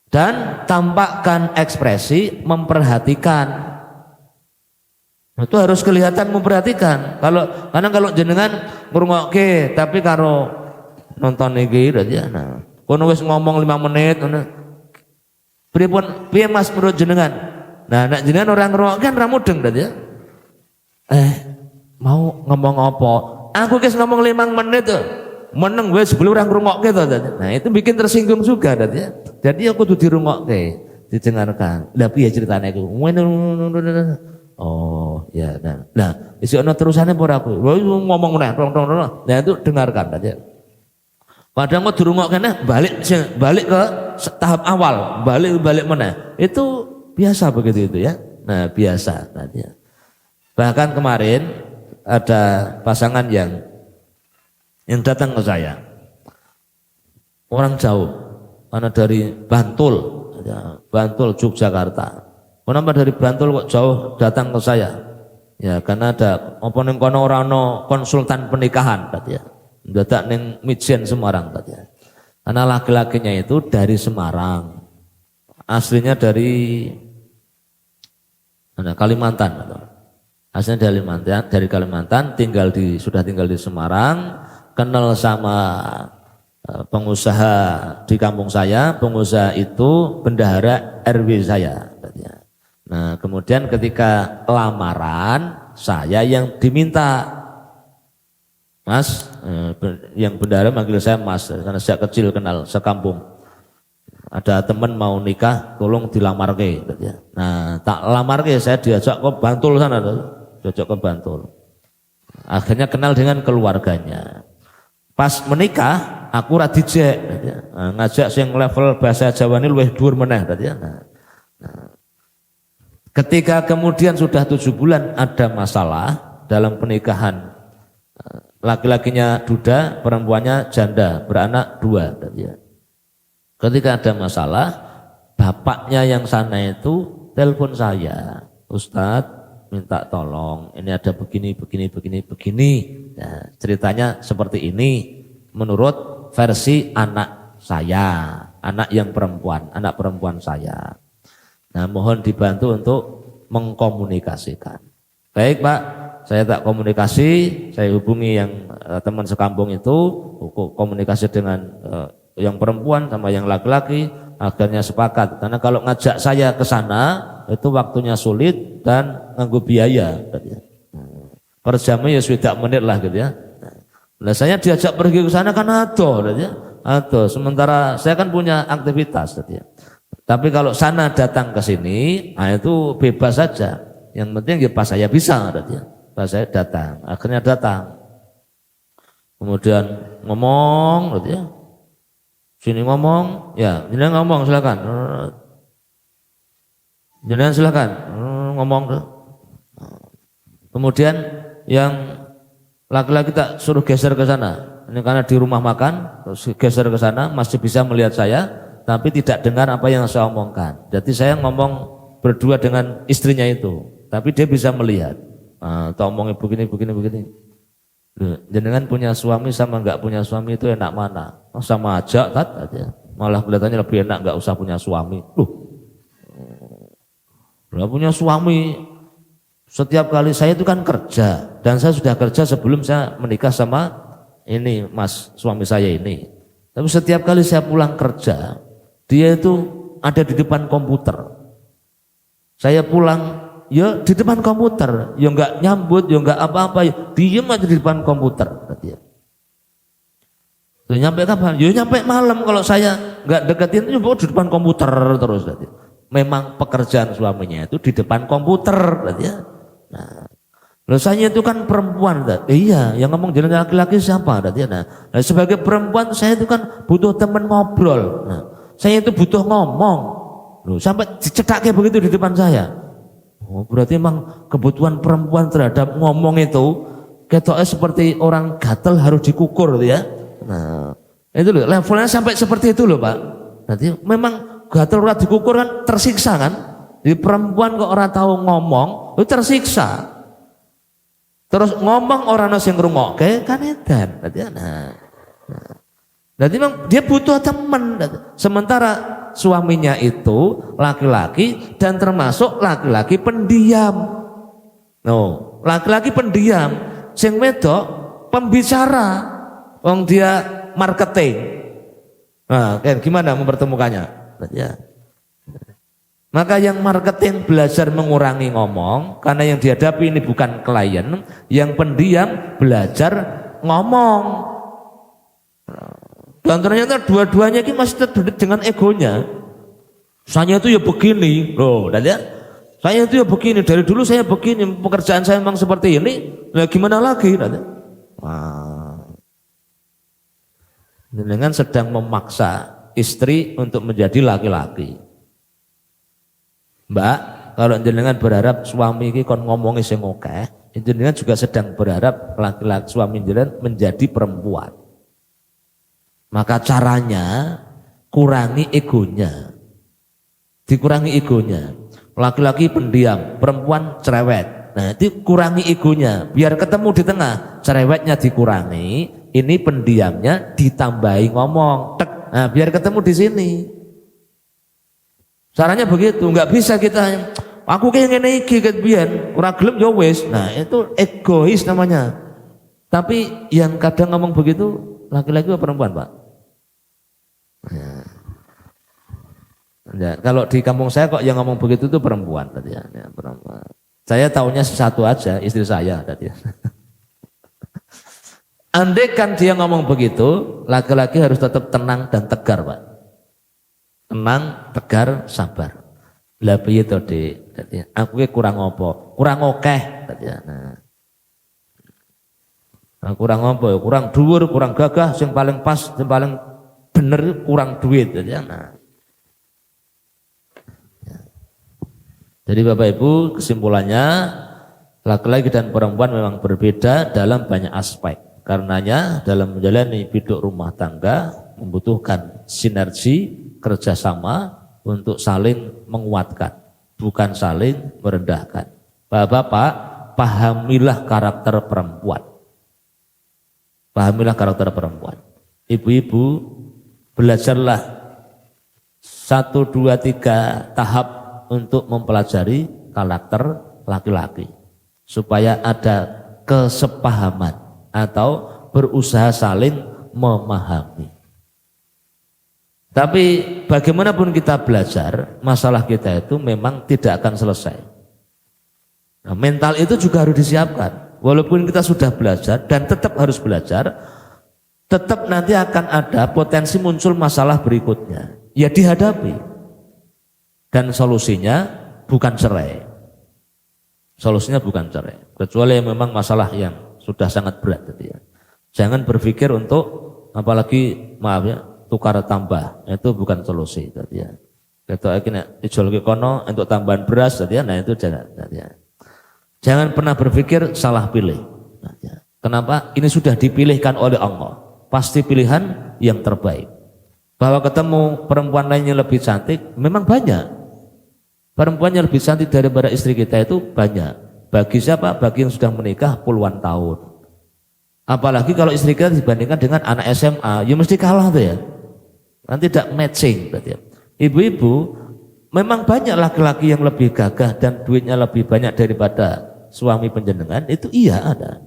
Dan tampakkan ekspresi memperhatikan. Itu harus kelihatan memperhatikan. Karena kalau jenengan ngrungokke tapi karo nonton iki ya. Nah, kono wis ngomong 5 menit ngono. Piye Mas menurut jenengan? Nah, nek jenengan orang ngrungokke kan ra mudeng berarti ya. Mau ngomong apa? Aku wis ngomong 5 menit tuh. Meneng gue sebelum orang ngrungokke to. Nah, itu bikin tersinggung juga berarti ya. Jadi aku tuh dirungokke, didengarkan. Lah piye ceritane iku? Oh, ya. Nah, isi ana terusane ora aku. Ngomong meneh. Nah, itu dengarkan aja. Padahal mau dirungokke balik ke tahap awal, balik meneh. Itu biasa begitu itu ya. Nah, biasa tadi. Bahkan kemarin ada pasangan yang datang ke saya. Orang jauh, karena dari Bantul, Yogyakarta. Kenapa dari Bantul kok jauh datang ke saya? Ya karena ada apa ning kono ora ana konsultan pernikahan tadi ya. Dadak ning Mijen Semarang tadi ya. Karena laki-lakinya itu dari Semarang. Aslinya dari Kalimantan. Aslinya dari Kalimantan, sudah tinggal di Semarang, kenal sama pengusaha di kampung saya. Pengusaha itu bendahara RW saya. Nah, kemudian ketika lamaran saya yang diminta, Mas, yang bendahara manggil saya Mas karena sejak kecil kenal sekampung. Ada teman mau nikah, tolong dilamarke. Nah, tak lamarke, saya diajak ke Bantul sana, diajak ke Bantul. Akhirnya kenal dengan keluarganya. Pas menikah, aku ra dijek, ngajak sing level bahasa Jawa ini luwih dhuwur meneh. Ketika kemudian sudah 7 bulan ada masalah dalam pernikahan, laki-lakinya duda, perempuannya janda, beranak 2. Ketika ada masalah, bapaknya yang sana itu telepon saya, Ustadz minta tolong, ini ada begini. Nah, ceritanya seperti ini menurut versi anak saya, anak perempuan saya. Nah, mohon dibantu untuk mengkomunikasikan. Baik Pak, saya tak komunikasi, saya hubungi yang teman sekampung itu, komunikasi dengan yang perempuan sama yang laki-laki, akhirnya sepakat. Karena kalau ngajak saya ke sana itu waktunya sulit dan nganggo biaya. Per jamnya ya sudah menit lah gitu ya. Nah, saya diajak pergi ke sana kan ado. Sementara saya kan punya aktivitas gitu ya. Tapi kalau sana datang ke sini, nah itu bebas saja. Yang penting ya pas saya bisa, pas saya datang. Akhirnya datang. Kemudian ngomong, ya. Sini ngomong, ya, jenengan ngomong silakan. Jenengan silakan ngomong. Kemudian yang Laki-laki tak suruh geser ke sana. Ini karena di rumah makan, terus geser ke sana, masih bisa melihat saya, tapi tidak dengar apa yang saya omongkan. Jadi saya ngomong berdua dengan istrinya itu, tapi dia bisa melihat. Nah, omongnya begini. Jenengan punya suami sama enggak punya suami itu enak mana? Oh, sama aja, malah kelihatannya lebih enak enggak usah punya suami. Enggak punya suami. Setiap kali saya itu kan kerja, dan saya sudah kerja sebelum saya menikah sama ini mas suami saya ini. Tapi setiap kali saya pulang kerja, dia itu ada di depan komputer. Saya pulang, ya di depan komputer, ya enggak nyambut, ya enggak apa-apa, ya diem aja di depan komputer. Ya nyampe kapan? Ya nyampe malam kalau saya enggak deketin, ya di depan komputer terus. Memang pekerjaan suaminya itu di depan komputer. Nah, rasanya itu kan perempuan, iya, yang ngomong jadi laki-laki siapa? Nah, sebagai perempuan saya itu kan butuh teman ngobrol. Nah, saya itu butuh ngomong. Loh, sampai dicetak kayak begitu di depan saya. Oh, berarti emang kebutuhan perempuan terhadap ngomong itu ketoknya seperti orang gatel harus dikukur, ya. Nah, itu loh, levelnya sampai seperti itu loh, Pak. Nanti memang gatel orang dikukur kan tersiksa kan? Di perempuan kok orang tahu ngomong, itu tersiksa. Terus ngomong orang nasi ngrungokke kan edan. Jadi memang dia butuh teman. Sementara suaminya itu laki-laki dan termasuk laki-laki pendiam. No, laki-laki pendiam, sing wedok pembicara. Wong dia marketing. Nah, gimana mempertemukannya? Ya. Maka yang marketing belajar mengurangi ngomong, karena yang dihadapi ini bukan klien. Yang pendiam belajar ngomong. Dan ternyata dua-duanya ini masih terdedik dengan egonya. Saya itu ya begini, loh, ya. Saya itu ya begini, dari dulu saya begini, pekerjaan saya memang seperti ini. Nah, gimana lagi? Wah. Dengan sedang memaksa istri untuk menjadi laki-laki. Mbak, kalau jenengan berharap suami ini kon ngomongi sing akeh, jenengan juga sedang berharap laki-laki suami jenengan menjadi perempuan. Maka caranya kurangi egonya. Dikurangi egonya. Laki-laki pendiam, perempuan cerewet. Nah, itu kurangi egonya, biar ketemu di tengah. Cerewetnya dikurangi, ini pendiamnya ditambahi ngomong. Tek. Nah, biar ketemu di sini. Caranya begitu, nggak bisa kita aku kayak ngene iki ket biyen, ora gelem ya wis. Nah, itu egois namanya. Tapi yang kadang ngomong begitu laki-laki atau perempuan, Pak? Ya, kalau di kampung saya kok yang ngomong begitu itu perempuan tadi ya, perempuan. Saya tahunya satu aja, istri saya tadi. Andai kan dia ngomong begitu, laki-laki harus tetap tenang dan tegar, Pak. Tenang, tegar, sabar. Lah piye to, Dik? Dadi aku ki kurang apa? Kurang akeh dadi. Nah, kurang apa ya? Kurang dhuwur, kurang gagah, sing paling pas, sing paling bener kurang duit dadi. Nah. Jadi Bapak Ibu, kesimpulannya laki-laki dan perempuan memang berbeda dalam banyak aspek. Karenanya dalam menjalani hidup rumah tangga membutuhkan sinergi, kerjasama untuk saling menguatkan, bukan saling merendahkan. Bapak-bapak, pahamilah karakter perempuan. Pahamilah karakter perempuan. Ibu-ibu, belajarlah 1, 2, 3 tahap untuk mempelajari karakter laki-laki. Supaya ada kesepahaman atau berusaha saling memahami. Tapi bagaimanapun kita belajar, masalah kita itu memang tidak akan selesai. Nah, mental itu juga harus disiapkan. Walaupun kita sudah belajar dan tetap harus belajar, tetap nanti akan ada potensi muncul masalah berikutnya. Ya dihadapi. Dan solusinya bukan cerai. Solusinya bukan cerai. Kecuali memang masalah yang sudah sangat berat. Jangan berpikir untuk, apalagi maaf ya, tukar tambah, itu bukan solusi tadi ya. Ketok iki nek dijual ke kono untuk tambahan beras tadi ya, nah itu jangan tadi ya. Jangan pernah berpikir salah pilih. Nah, ya. Kenapa? Ini sudah dipilihkan oleh Allah. Pasti pilihan yang terbaik. Bahwa ketemu perempuan lain yang lebih cantik, memang banyak. Perempuan yang lebih cantik daripada istri kita itu banyak. Bagi siapa? Bagi yang sudah menikah puluhan tahun. Apalagi kalau istri kita dibandingkan dengan anak SMA, ya mesti kalah tuh ya. Nanti tidak matching. Ibu-ibu, memang banyak laki-laki yang lebih gagah dan duitnya lebih banyak daripada suami panjenengan, itu iya ada.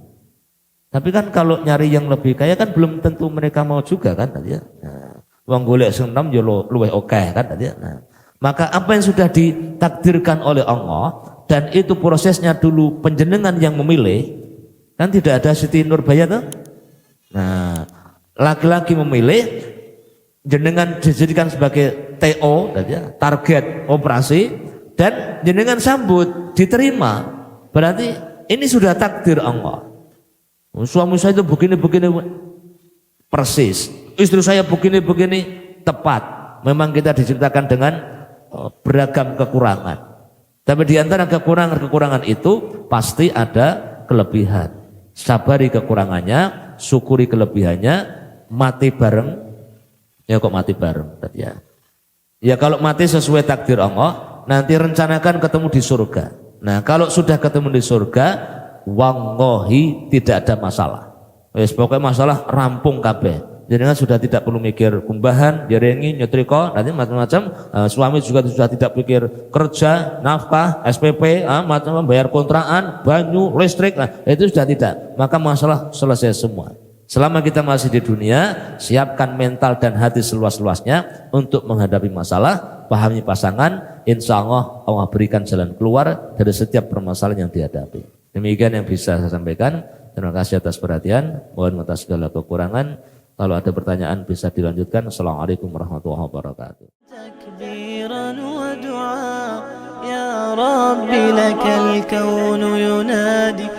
Tapi kan kalau nyari yang lebih kaya kan belum tentu mereka mau juga kan tadi ya. Nah, wong golek sing enom ya luwih akeh kan tadi ya. Nah, maka apa yang sudah ditakdirkan oleh Allah dan itu prosesnya dulu panjenengan yang memilih, kan tidak ada Siti Nurbaya tuh. Nah, laki-laki memilih, jenengan dijadikan sebagai TO tadi ya, target operasi, dan jenengan sambut, diterima. Berarti ini sudah takdir Allah. Suami saya itu begini-begini persis, istri saya begini-begini tepat. Memang kita diciptakan dengan beragam kekurangan, tapi di antara kekurangan-kekurangan itu pasti ada kelebihan. Sabari kekurangannya, syukuri kelebihannya, mati bareng. Ya kok mati bareng tadi ya. Ya kalau mati sesuai takdir Allah, nanti rencanakan ketemu di surga. Nah kalau sudah ketemu di surga, wallahi tidak ada masalah. Wes pokoknya masalah rampung kabeh. Jadi kan sudah tidak perlu mikir kumbahan, direngi, nyetrika, nanti macam-macam. Suami juga sudah tidak pikir kerja, nafkah, SPP, macam bayar kontrakan, banyu, listrik. Nah, itu sudah tidak. Maka masalah selesai semua. Selama kita masih di dunia, siapkan mental dan hati seluas-luasnya untuk menghadapi masalah, pahami pasangan, insya Allah Allah berikan jalan keluar dari setiap permasalahan yang dihadapi. Demikian yang bisa saya sampaikan. Terima kasih atas perhatian. Mohon atas segala kekurangan. Kalau ada pertanyaan bisa dilanjutkan. Assalamualaikum warahmatullahi wabarakatuh. Takbiran wa du'a ya Rabbi lakal kaunu yunadi